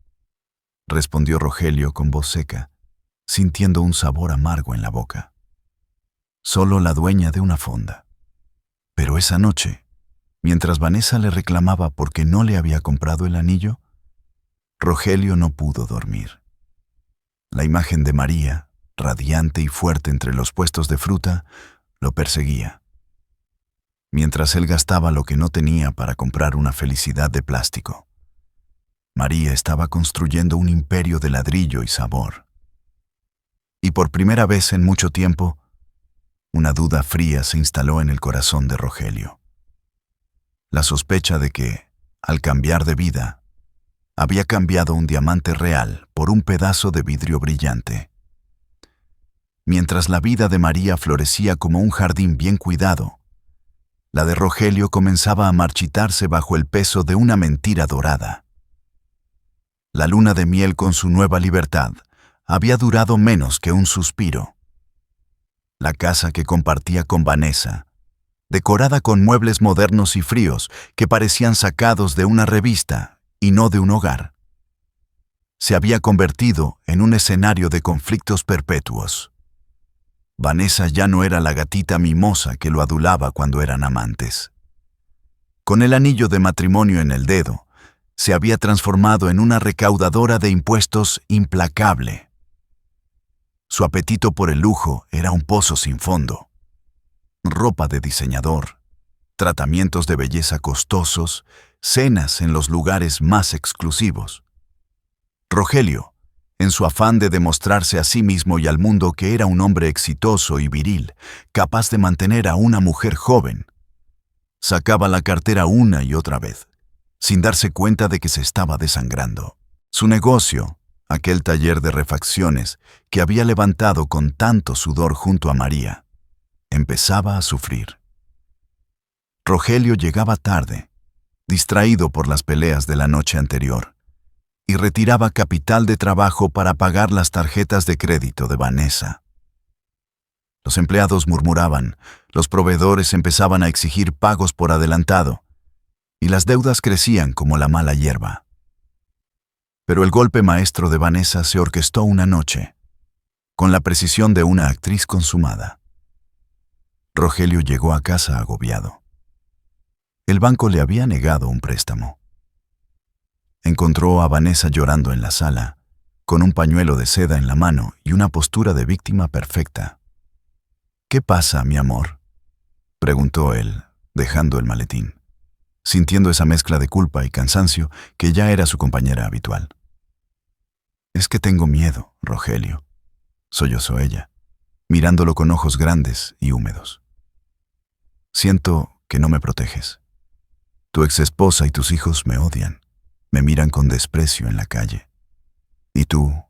respondió Rogelio con voz seca, sintiendo un sabor amargo en la boca. «Solo la dueña de una fonda». Pero esa noche, mientras Vanessa le reclamaba por qué no le había comprado el anillo, Rogelio no pudo dormir. La imagen de María, radiante y fuerte entre los puestos de fruta, lo perseguía. Mientras él gastaba lo que no tenía para comprar una felicidad de plástico, María estaba construyendo un imperio de ladrillo y sabor. Y por primera vez en mucho tiempo, una duda fría se instaló en el corazón de Rogelio. La sospecha de que, al cambiar de vida, había cambiado un diamante real por un pedazo de vidrio brillante. Mientras la vida de María florecía como un jardín bien cuidado, la de Rogelio comenzaba a marchitarse bajo el peso de una mentira dorada. La luna de miel con su nueva libertad había durado menos que un suspiro. La casa que compartía con Vanessa, decorada con muebles modernos y fríos que parecían sacados de una revista y no de un hogar, se había convertido en un escenario de conflictos perpetuos. Vanessa ya no era la gatita mimosa que lo adulaba cuando eran amantes. Con el anillo de matrimonio en el dedo, se había transformado en una recaudadora de impuestos implacable. Su apetito por el lujo era un pozo sin fondo. Ropa de diseñador, tratamientos de belleza costosos, cenas en los lugares más exclusivos. Rogelio, en su afán de demostrarse a sí mismo y al mundo que era un hombre exitoso y viril, capaz de mantener a una mujer joven, sacaba la cartera una y otra vez, sin darse cuenta de que se estaba desangrando. Su negocio, aquel taller de refacciones que había levantado con tanto sudor junto a María, empezaba a sufrir. Rogelio llegaba tarde, distraído por las peleas de la noche anterior, y retiraba capital de trabajo para pagar las tarjetas de crédito de Vanessa. Los empleados murmuraban, los proveedores empezaban a exigir pagos por adelantado, y las deudas crecían como la mala hierba. Pero el golpe maestro de Vanessa se orquestó una noche, con la precisión de una actriz consumada. Rogelio llegó a casa agobiado. El banco le había negado un préstamo. Encontró a Vanessa llorando en la sala, con un pañuelo de seda en la mano y una postura de víctima perfecta. «¿Qué pasa, mi amor?», preguntó él, dejando el maletín, sintiendo esa mezcla de culpa y cansancio que ya era su compañera habitual. «Es que tengo miedo, Rogelio», sollozó ella, mirándolo con ojos grandes y húmedos. «Siento que no me proteges. Tu exesposa y tus hijos me odian, me miran con desprecio en la calle. Y tú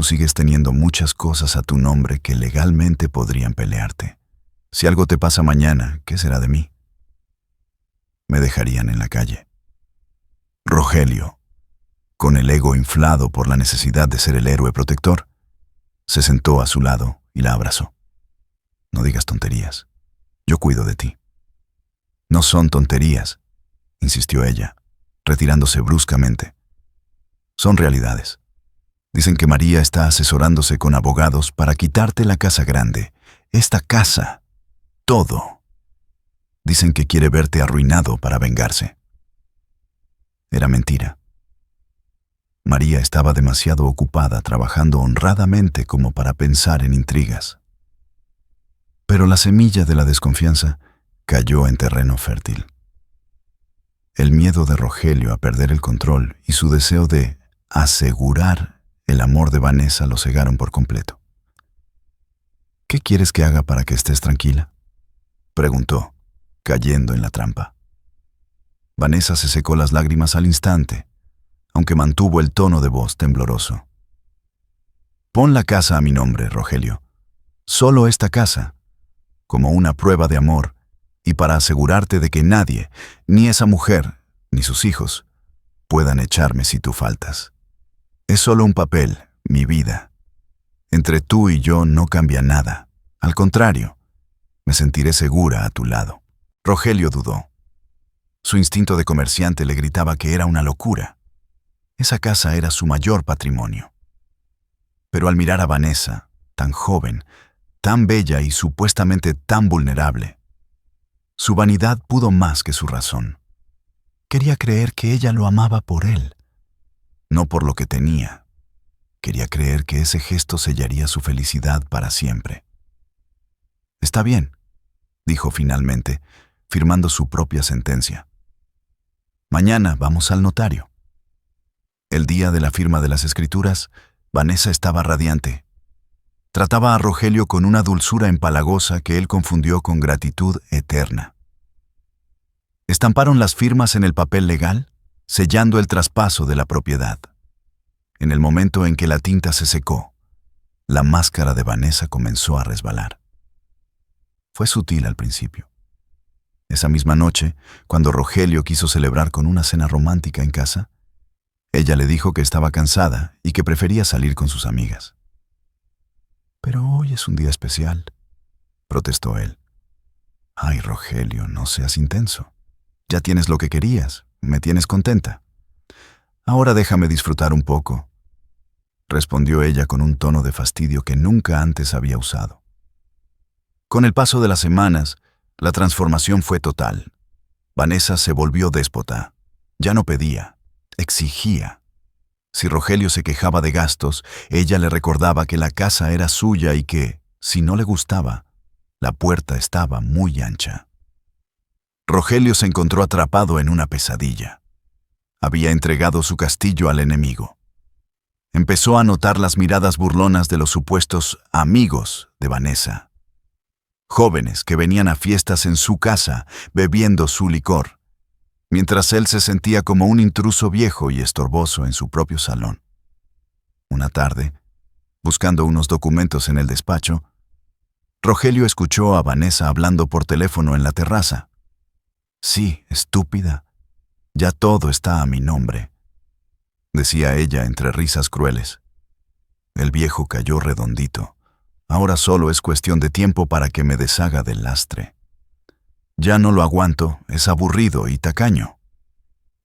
sigues teniendo muchas cosas a tu nombre que legalmente podrían pelearte. Si algo te pasa mañana, ¿qué será de mí? Me dejarían en la calle». Rogelio, con el ego inflado por la necesidad de ser el héroe protector, se sentó a su lado y la abrazó. «No digas tonterías. Yo cuido de ti». «No son tonterías», insistió ella, retirándose bruscamente. «Son realidades. Dicen que María está asesorándose con abogados para quitarte la casa grande, esta casa, todo. Dicen que quiere verte arruinado para vengarse». Era mentira. María estaba demasiado ocupada trabajando honradamente como para pensar en intrigas. Pero la semilla de la desconfianza cayó en terreno fértil. El miedo de Rogelio a perder el control y su deseo de asegurar el amor de Vanessa lo cegaron por completo. «¿Qué quieres que haga para que estés tranquila?», preguntó, cayendo en la trampa. Vanessa se secó las lágrimas al instante, aunque mantuvo el tono de voz tembloroso. «Pon la casa a mi nombre, Rogelio. Solo esta casa, como una prueba de amor y para asegurarte de que nadie, ni esa mujer, ni sus hijos, puedan echarme si tú faltas. Es solo un papel, mi vida. Entre tú y yo no cambia nada. Al contrario, me sentiré segura a tu lado». Rogelio dudó. Su instinto de comerciante le gritaba que era una locura. Esa casa era su mayor patrimonio. Pero al mirar a Vanessa, tan joven, tan bella y supuestamente tan vulnerable, su vanidad pudo más que su razón. Quería creer que ella lo amaba por él, no por lo que tenía. Quería creer que ese gesto sellaría su felicidad para siempre. «Está bien», dijo finalmente, firmando su propia sentencia. «Mañana vamos al notario». El día de la firma de las escrituras, Vanessa estaba radiante. Trataba a Rogelio con una dulzura empalagosa que él confundió con gratitud eterna. Estamparon las firmas en el papel legal, sellando el traspaso de la propiedad. En el momento en que la tinta se secó, la máscara de Vanessa comenzó a resbalar. Fue sutil al principio. Esa misma noche, cuando Rogelio quiso celebrar con una cena romántica en casa, ella le dijo que estaba cansada y que prefería salir con sus amigas. «Pero hoy es un día especial», protestó él. «Ay, Rogelio, no seas intenso. Ya tienes lo que querías, me tienes contenta. Ahora déjame disfrutar un poco», respondió ella con un tono de fastidio que nunca antes había usado. Con el paso de las semanas, la transformación fue total. Vanessa se volvió déspota. Ya no pedía, exigía. Si Rogelio se quejaba de gastos, ella le recordaba que la casa era suya y que, si no le gustaba, la puerta estaba muy ancha. Rogelio se encontró atrapado en una pesadilla. Había entregado su castillo al enemigo. Empezó a notar las miradas burlonas de los supuestos amigos de Vanessa. Jóvenes que venían a fiestas en su casa bebiendo su licor, mientras él se sentía como un intruso viejo y estorboso en su propio salón. Una tarde, buscando unos documentos en el despacho, Rogelio escuchó a Vanessa hablando por teléfono en la terraza. «Sí, estúpida. Ya todo está a mi nombre. decía ella entre risas crueles. El viejo cayó redondito. Ahora solo es cuestión de tiempo para que me deshaga del lastre. Ya no lo aguanto, es aburrido y tacaño.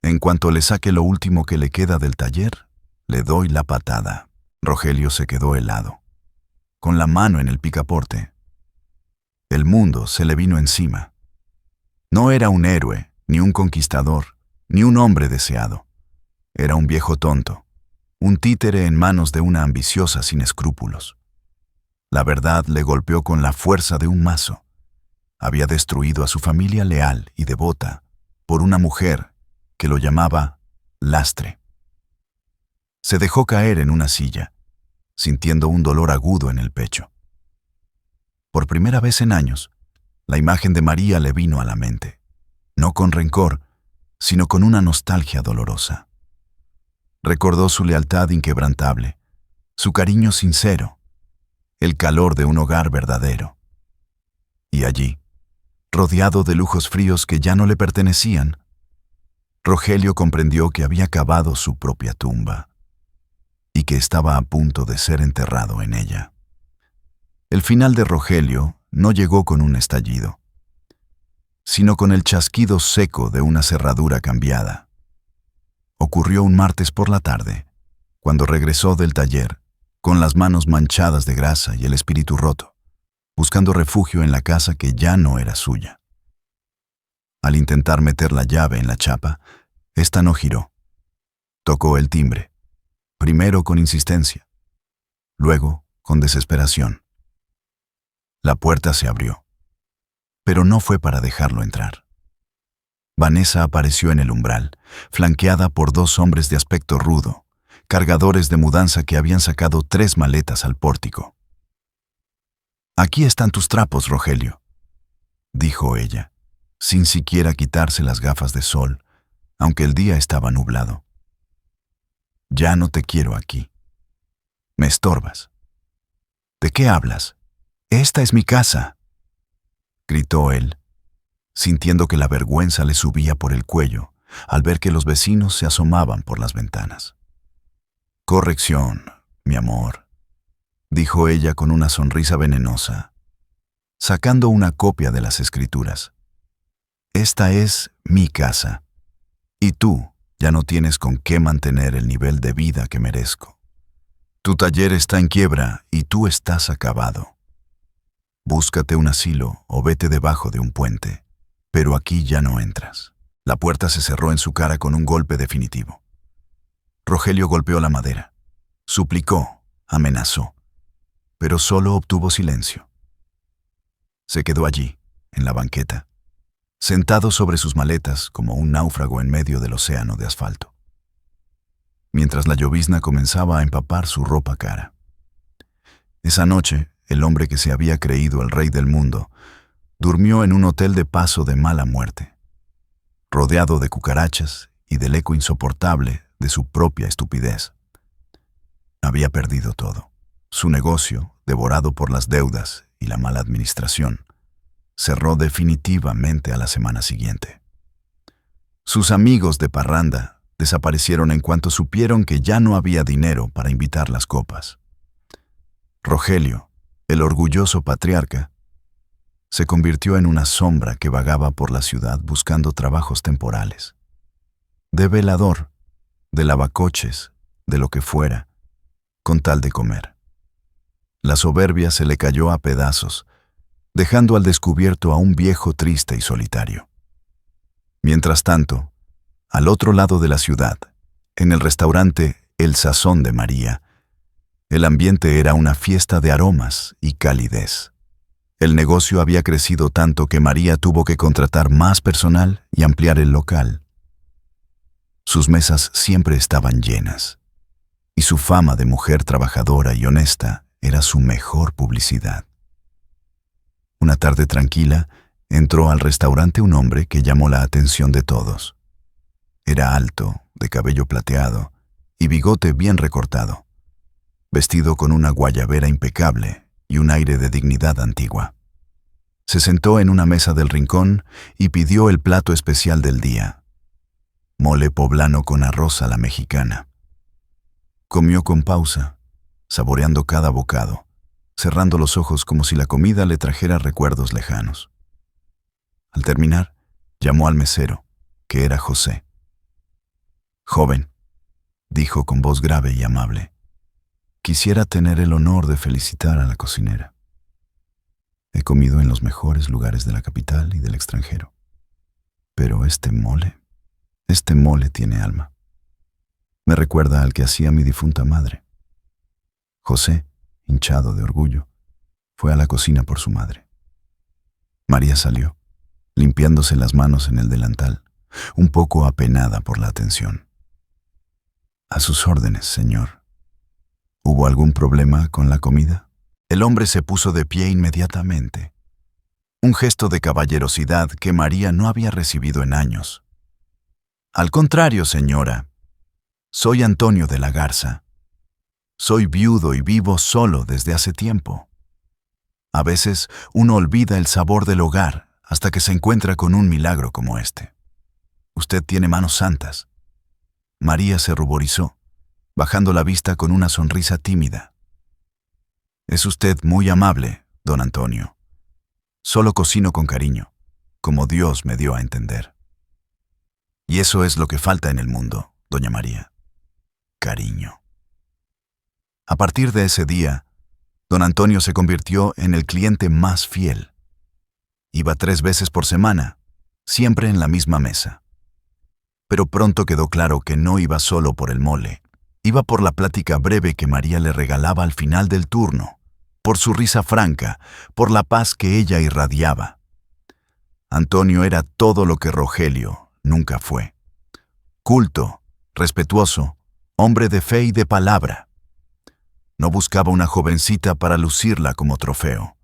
En cuanto le saque lo último que le queda del taller, le doy la patada. Rogelio se quedó helado, con la mano en el picaporte. El mundo se le vino encima. No era un héroe, ni un conquistador, ni un hombre deseado. Era un viejo tonto, un títere en manos de una ambiciosa sin escrúpulos. La verdad le golpeó con la fuerza de un mazo. Había destruido a su familia leal y devota por una mujer que lo llamaba lastre. Se dejó caer en una silla, sintiendo un dolor agudo en el pecho. Por primera vez en años, la imagen de María le vino a la mente, no con rencor, sino con una nostalgia dolorosa. Recordó su lealtad inquebrantable, su cariño sincero, el calor de un hogar verdadero. Y allí, rodeado de lujos fríos que ya no le pertenecían, Rogelio comprendió que había cavado su propia tumba y que estaba a punto de ser enterrado en ella. El final de Rogelio no llegó con un estallido, sino con el chasquido seco de una cerradura cambiada. Ocurrió un martes por la tarde, cuando regresó del taller, con las manos manchadas de grasa y el espíritu roto, buscando refugio en la casa que ya no era suya. Al intentar meter la llave en la chapa, ésta no giró. Tocó el timbre, primero con insistencia, luego con desesperación. La puerta se abrió, pero no fue para dejarlo entrar. Vanessa apareció en el umbral, flanqueada por dos hombres de aspecto rudo, cargadores de mudanza que habían sacado 3 maletas al pórtico. «Aquí están tus trapos, Rogelio», dijo ella, sin siquiera quitarse las gafas de sol, aunque el día estaba nublado. «Ya no te quiero aquí. Me estorbas». «¿De qué hablas? Esta es mi casa», gritó él, sintiendo que la vergüenza le subía por el cuello al ver que los vecinos se asomaban por las ventanas. «Corrección, mi amor», dijo ella con una sonrisa venenosa, sacando una copia de las escrituras. «Esta es mi casa, y tú ya no tienes con qué mantener el nivel de vida que merezco. Tu taller está en quiebra y tú estás acabado. Búscate un asilo o vete debajo de un puente, pero aquí ya no entras». La puerta se cerró en su cara con un golpe definitivo. Rogelio golpeó la madera, suplicó, amenazó, pero solo obtuvo silencio. Se quedó allí, en la banqueta, sentado sobre sus maletas como un náufrago en medio del océano de asfalto, mientras la llovizna comenzaba a empapar su ropa cara. Esa noche, el hombre que se había creído el rey del mundo durmió en un hotel de paso de mala muerte, rodeado de cucarachas y del eco insoportable de su propia estupidez. Había perdido todo. Su negocio, devorado por las deudas y la mala administración, cerró definitivamente a la semana siguiente. Sus amigos de parranda desaparecieron en cuanto supieron que ya no había dinero para invitar las copas. Rogelio, el orgulloso patriarca, se convirtió en una sombra que vagaba por la ciudad buscando trabajos temporales. De velador, de lavacoches, de lo que fuera, con tal de comer. La soberbia se le cayó a pedazos, dejando al descubierto a un viejo triste y solitario. Mientras tanto, al otro lado de la ciudad, en el restaurante El Sazón de María, el ambiente era una fiesta de aromas y calidez. El negocio había crecido tanto que María tuvo que contratar más personal y ampliar el local. Sus mesas siempre estaban llenas, y su fama de mujer trabajadora y honesta era su mejor publicidad. Una tarde tranquila, entró al restaurante un hombre que llamó la atención de todos. Era alto, de cabello plateado y bigote bien recortado, vestido con una guayabera impecable y un aire de dignidad antigua. Se sentó en una mesa del rincón y pidió el plato especial del día: mole poblano con arroz a la mexicana. Comió con pausa, saboreando cada bocado, cerrando los ojos como si la comida le trajera recuerdos lejanos. Al terminar, llamó al mesero, que era José. «Joven», dijo con voz grave y amable, «quisiera tener el honor de felicitar a la cocinera. He comido en los mejores lugares de la capital y del extranjero. Pero este mole tiene alma. Me recuerda al que hacía mi difunta madre». José, hinchado de orgullo, fue a la cocina por su madre. María salió, limpiándose las manos en el delantal, un poco apenada por la atención. «A sus órdenes, señor. ¿Hubo algún problema con la comida?» El hombre se puso de pie inmediatamente. Un gesto de caballerosidad que María no había recibido en años. «Al contrario, señora. Soy Antonio de la Garza. Soy viudo y vivo solo desde hace tiempo. A veces uno olvida el sabor del hogar hasta que se encuentra con un milagro como este. Usted tiene manos santas». María se ruborizó, bajando la vista con una sonrisa tímida. «Es usted muy amable, don Antonio. Solo cocino con cariño, como Dios me dio a entender. Y eso es lo que falta en el mundo, doña María. Cariño». A partir de ese día, don Antonio se convirtió en el cliente más fiel. Iba 3 veces por semana, siempre en la misma mesa. Pero pronto quedó claro que no iba solo por el mole, iba por la plática breve que María le regalaba al final del turno, por su risa franca, por la paz que ella irradiaba. Antonio era todo lo que Rogelio nunca fue. Culto, respetuoso, hombre de fe y de palabra. No buscaba una jovencita para lucirla como trofeo.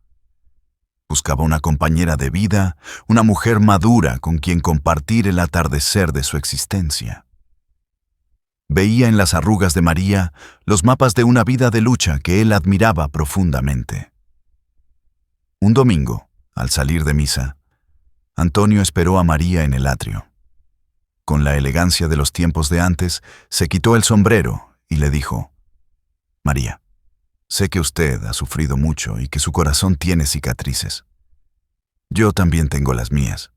Buscaba una compañera de vida, una mujer madura con quien compartir el atardecer de su existencia. Veía en las arrugas de María los mapas de una vida de lucha que él admiraba profundamente. Un domingo, al salir de misa, Antonio esperó a María en el atrio. Con la elegancia de los tiempos de antes, se quitó el sombrero y le dijo: «María, sé que usted ha sufrido mucho y que su corazón tiene cicatrices. Yo también tengo las mías,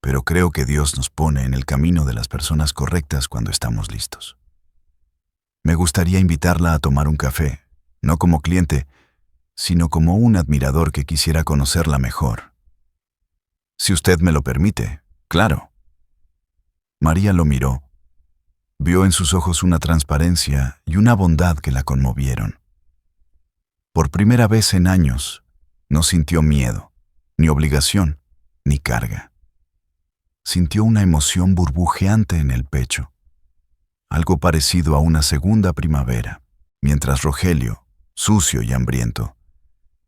pero creo que Dios nos pone en el camino de las personas correctas cuando estamos listos. Me gustaría invitarla a tomar un café, no como cliente, sino como un admirador que quisiera conocerla mejor. Si usted me lo permite, claro». María lo miró. Vio en sus ojos una transparencia y una bondad que la conmovieron. Por primera vez en años, no sintió miedo, ni obligación, ni carga. Sintió una emoción burbujeante en el pecho, algo parecido a una segunda primavera, mientras Rogelio, sucio y hambriento,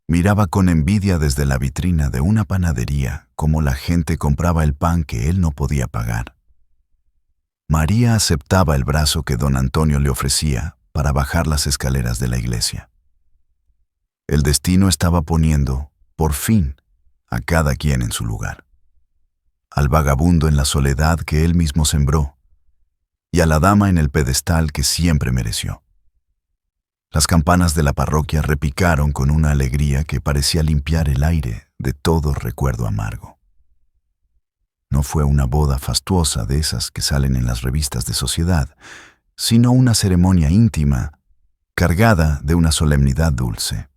miraba con envidia desde la vitrina de una panadería cómo la gente compraba el pan que él no podía pagar. María aceptaba el brazo que don Antonio le ofrecía para bajar las escaleras de la iglesia. El destino estaba poniendo, por fin, a cada quien en su lugar. Al vagabundo en la soledad que él mismo sembró, y a la dama en el pedestal que siempre mereció. Las campanas de la parroquia repicaron con una alegría que parecía limpiar el aire de todo recuerdo amargo. No fue una boda fastuosa de esas que salen en las revistas de sociedad, sino una ceremonia íntima, cargada de una solemnidad dulce.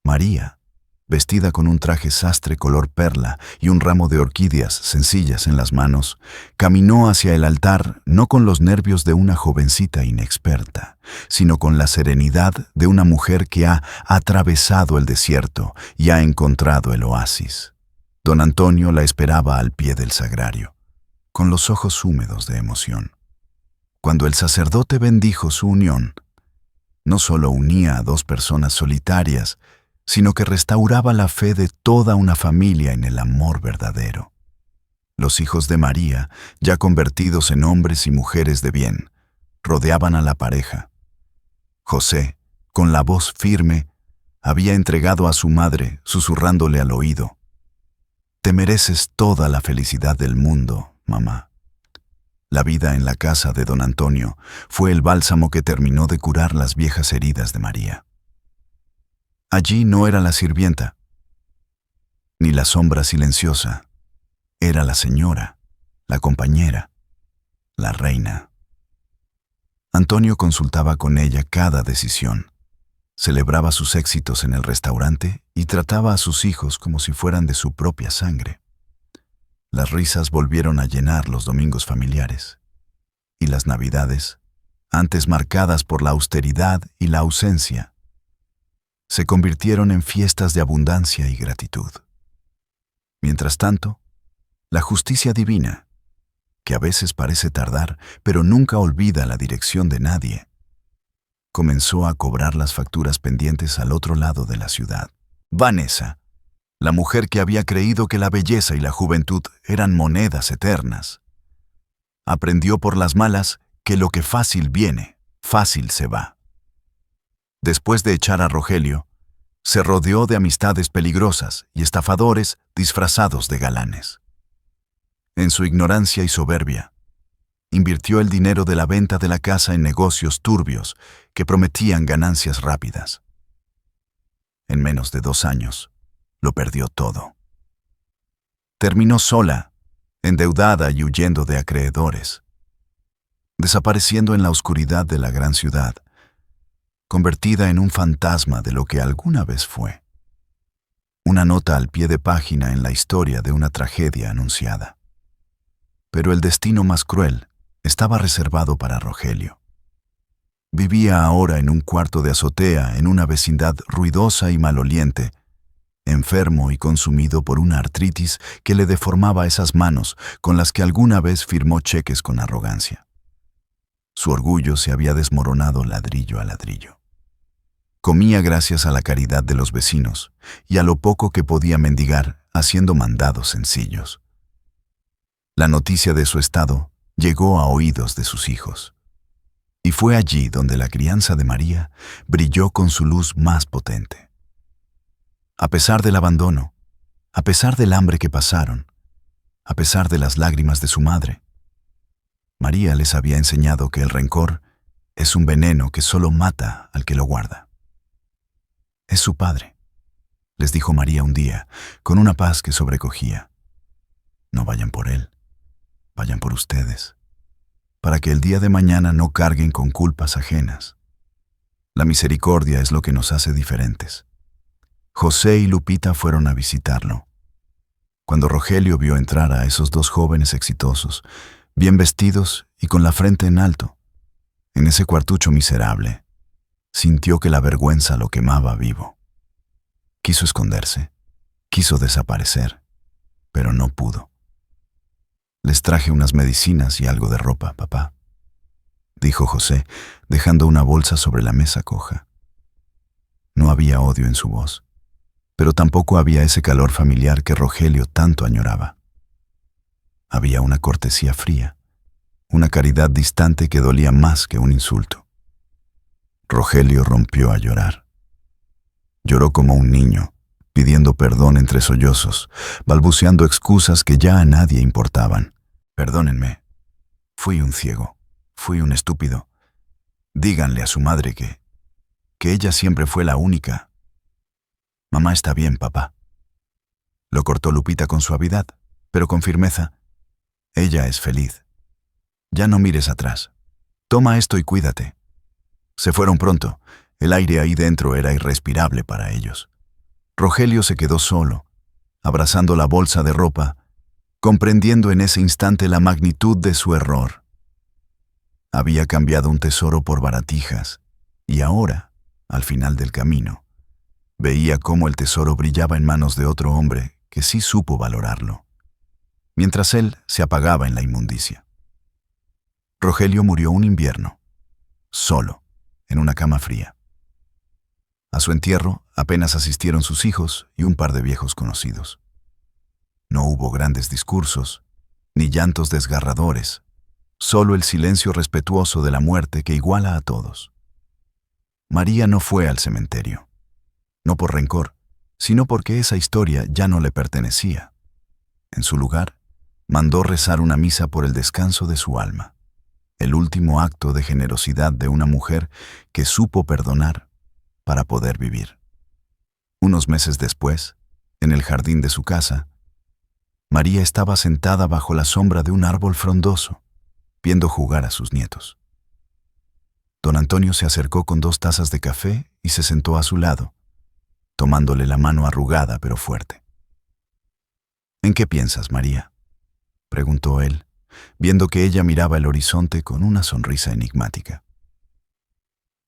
María, vestida con un traje sastre color perla y un ramo de orquídeas sencillas en las manos, caminó hacia el altar no con los nervios de una jovencita inexperta, sino con la serenidad de una mujer que ha atravesado el desierto y ha encontrado el oasis. Don Antonio la esperaba al pie del sagrario, con los ojos húmedos de emoción. Cuando el sacerdote bendijo su unión, no solo unía a 2 personas solitarias, sino que restauraba la fe de toda una familia en el amor verdadero. Los hijos de María, ya convertidos en hombres y mujeres de bien, rodeaban a la pareja. José, con la voz firme, había entregado a su madre, susurrándole al oído: «Te mereces toda la felicidad del mundo, mamá. La vida en la casa de don Antonio fue el bálsamo que terminó de curar las viejas heridas de María. Allí no era la sirvienta, ni la sombra silenciosa, era la señora, la compañera, la reina. Antonio consultaba con ella cada decisión, celebraba sus éxitos en el restaurante y trataba a sus hijos como si fueran de su propia sangre. Las risas volvieron a llenar los domingos familiares, y las navidades, antes marcadas por la austeridad y la ausencia, se convirtieron en fiestas de abundancia y gratitud. Mientras tanto, la justicia divina, que a veces parece tardar, pero nunca olvida la dirección de nadie, comenzó a cobrar las facturas pendientes al otro lado de la ciudad. Vanessa, la mujer que había creído que la belleza y la juventud eran monedas eternas, aprendió por las malas que lo que fácil viene, fácil se va. Después de echar a Rogelio, se rodeó de amistades peligrosas y estafadores disfrazados de galanes. En su ignorancia y soberbia, invirtió el dinero de la venta de la casa en negocios turbios que prometían ganancias rápidas. En menos de 2 años, lo perdió todo. Terminó sola, endeudada y huyendo de acreedores, desapareciendo en la oscuridad de la gran ciudad, convertida en un fantasma de lo que alguna vez fue. Una nota al pie de página en la historia de una tragedia anunciada. Pero el destino más cruel estaba reservado para Rogelio. Vivía ahora en un cuarto de azotea en una vecindad ruidosa y maloliente, enfermo y consumido por una artritis que le deformaba esas manos con las que alguna vez firmó cheques con arrogancia. Su orgullo se había desmoronado ladrillo a ladrillo. Comía gracias a la caridad de los vecinos y a lo poco que podía mendigar haciendo mandados sencillos. La noticia de su estado llegó a oídos de sus hijos, y fue allí donde la crianza de María brilló con su luz más potente. A pesar del abandono, a pesar del hambre que pasaron, a pesar de las lágrimas de su madre, María les había enseñado que el rencor es un veneno que solo mata al que lo guarda. Es su padre, les dijo María un día, con una paz que sobrecogía. No vayan por él, vayan por ustedes, para que el día de mañana no carguen con culpas ajenas. La misericordia es lo que nos hace diferentes. José y Lupita fueron a visitarlo. Cuando Rogelio vio entrar a esos 2 jóvenes exitosos, bien vestidos y con la frente en alto, en ese cuartucho miserable, sintió que la vergüenza lo quemaba vivo. Quiso esconderse, quiso desaparecer, pero no pudo. Les traje unas medicinas y algo de ropa, papá, dijo José, dejando una bolsa sobre la mesa coja. No había odio en su voz, pero tampoco había ese calor familiar que Rogelio tanto añoraba. Había una cortesía fría, una caridad distante que dolía más que un insulto. Rogelio rompió a llorar. Lloró como un niño, pidiendo perdón entre sollozos, balbuceando excusas que ya a nadie importaban. Perdónenme, fui un ciego, fui un estúpido. Díganle a su madre que ella siempre fue la única. Mamá está bien, papá. Lo cortó Lupita con suavidad, pero con firmeza. Ella es feliz. Ya no mires atrás. Toma esto y cuídate. Se fueron pronto. El aire ahí dentro era irrespirable para ellos. Rogelio se quedó solo, abrazando la bolsa de ropa, comprendiendo en ese instante la magnitud de su error. Había cambiado un tesoro por baratijas, y ahora, al final del camino, veía cómo el tesoro brillaba en manos de otro hombre que sí supo valorarlo, mientras él se apagaba en la inmundicia. Rogelio murió un invierno, solo, en una cama fría. A su entierro apenas asistieron sus hijos y un par de viejos conocidos. No hubo grandes discursos, ni llantos desgarradores, solo el silencio respetuoso de la muerte que iguala a todos. María no fue al cementerio, no por rencor, sino porque esa historia ya no le pertenecía. En su lugar, mandó rezar una misa por el descanso de su alma, el último acto de generosidad de una mujer que supo perdonar para poder vivir. Unos meses después, en el jardín de su casa, María estaba sentada bajo la sombra de un árbol frondoso, viendo jugar a sus nietos. Don Antonio se acercó con 2 tazas de café y se sentó a su lado, tomándole la mano arrugada pero fuerte. «¿En qué piensas, María?», preguntó él, viendo que ella miraba el horizonte con una sonrisa enigmática.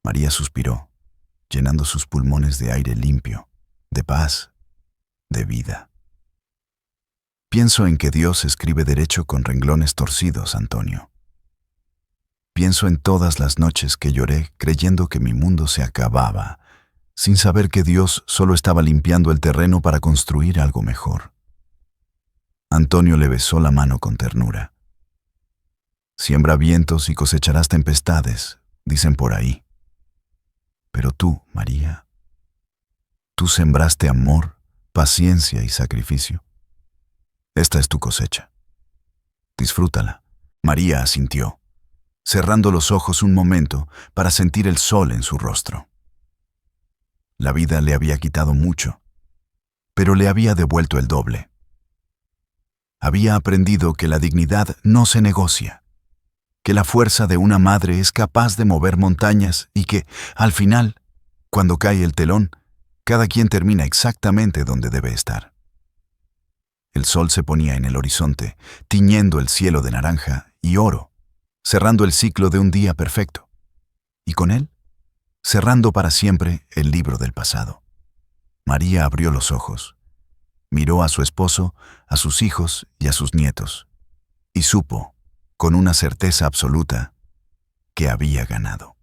María suspiró, llenando sus pulmones de aire limpio, de paz, de vida. «Pienso en que Dios escribe derecho con renglones torcidos, Antonio. Pienso en todas las noches que lloré creyendo que mi mundo se acababa, sin saber que Dios solo estaba limpiando el terreno para construir algo mejor». Antonio le besó la mano con ternura. «Siembra vientos y cosecharás tempestades», dicen por ahí. Pero tú, María, tú sembraste amor, paciencia y sacrificio. Esta es tu cosecha. Disfrútala». María asintió, cerrando los ojos un momento para sentir el sol en su rostro. La vida le había quitado mucho, pero le había devuelto el doble. Había aprendido que la dignidad no se negocia, que la fuerza de una madre es capaz de mover montañas y que, al final, cuando cae el telón, cada quien termina exactamente donde debe estar. El sol se ponía en el horizonte, tiñendo el cielo de naranja y oro, cerrando el ciclo de un día perfecto, y con él, cerrando para siempre el libro del pasado. María abrió los ojos, miró a su esposo, a sus hijos y a sus nietos, y supo, con una certeza absoluta, que había ganado.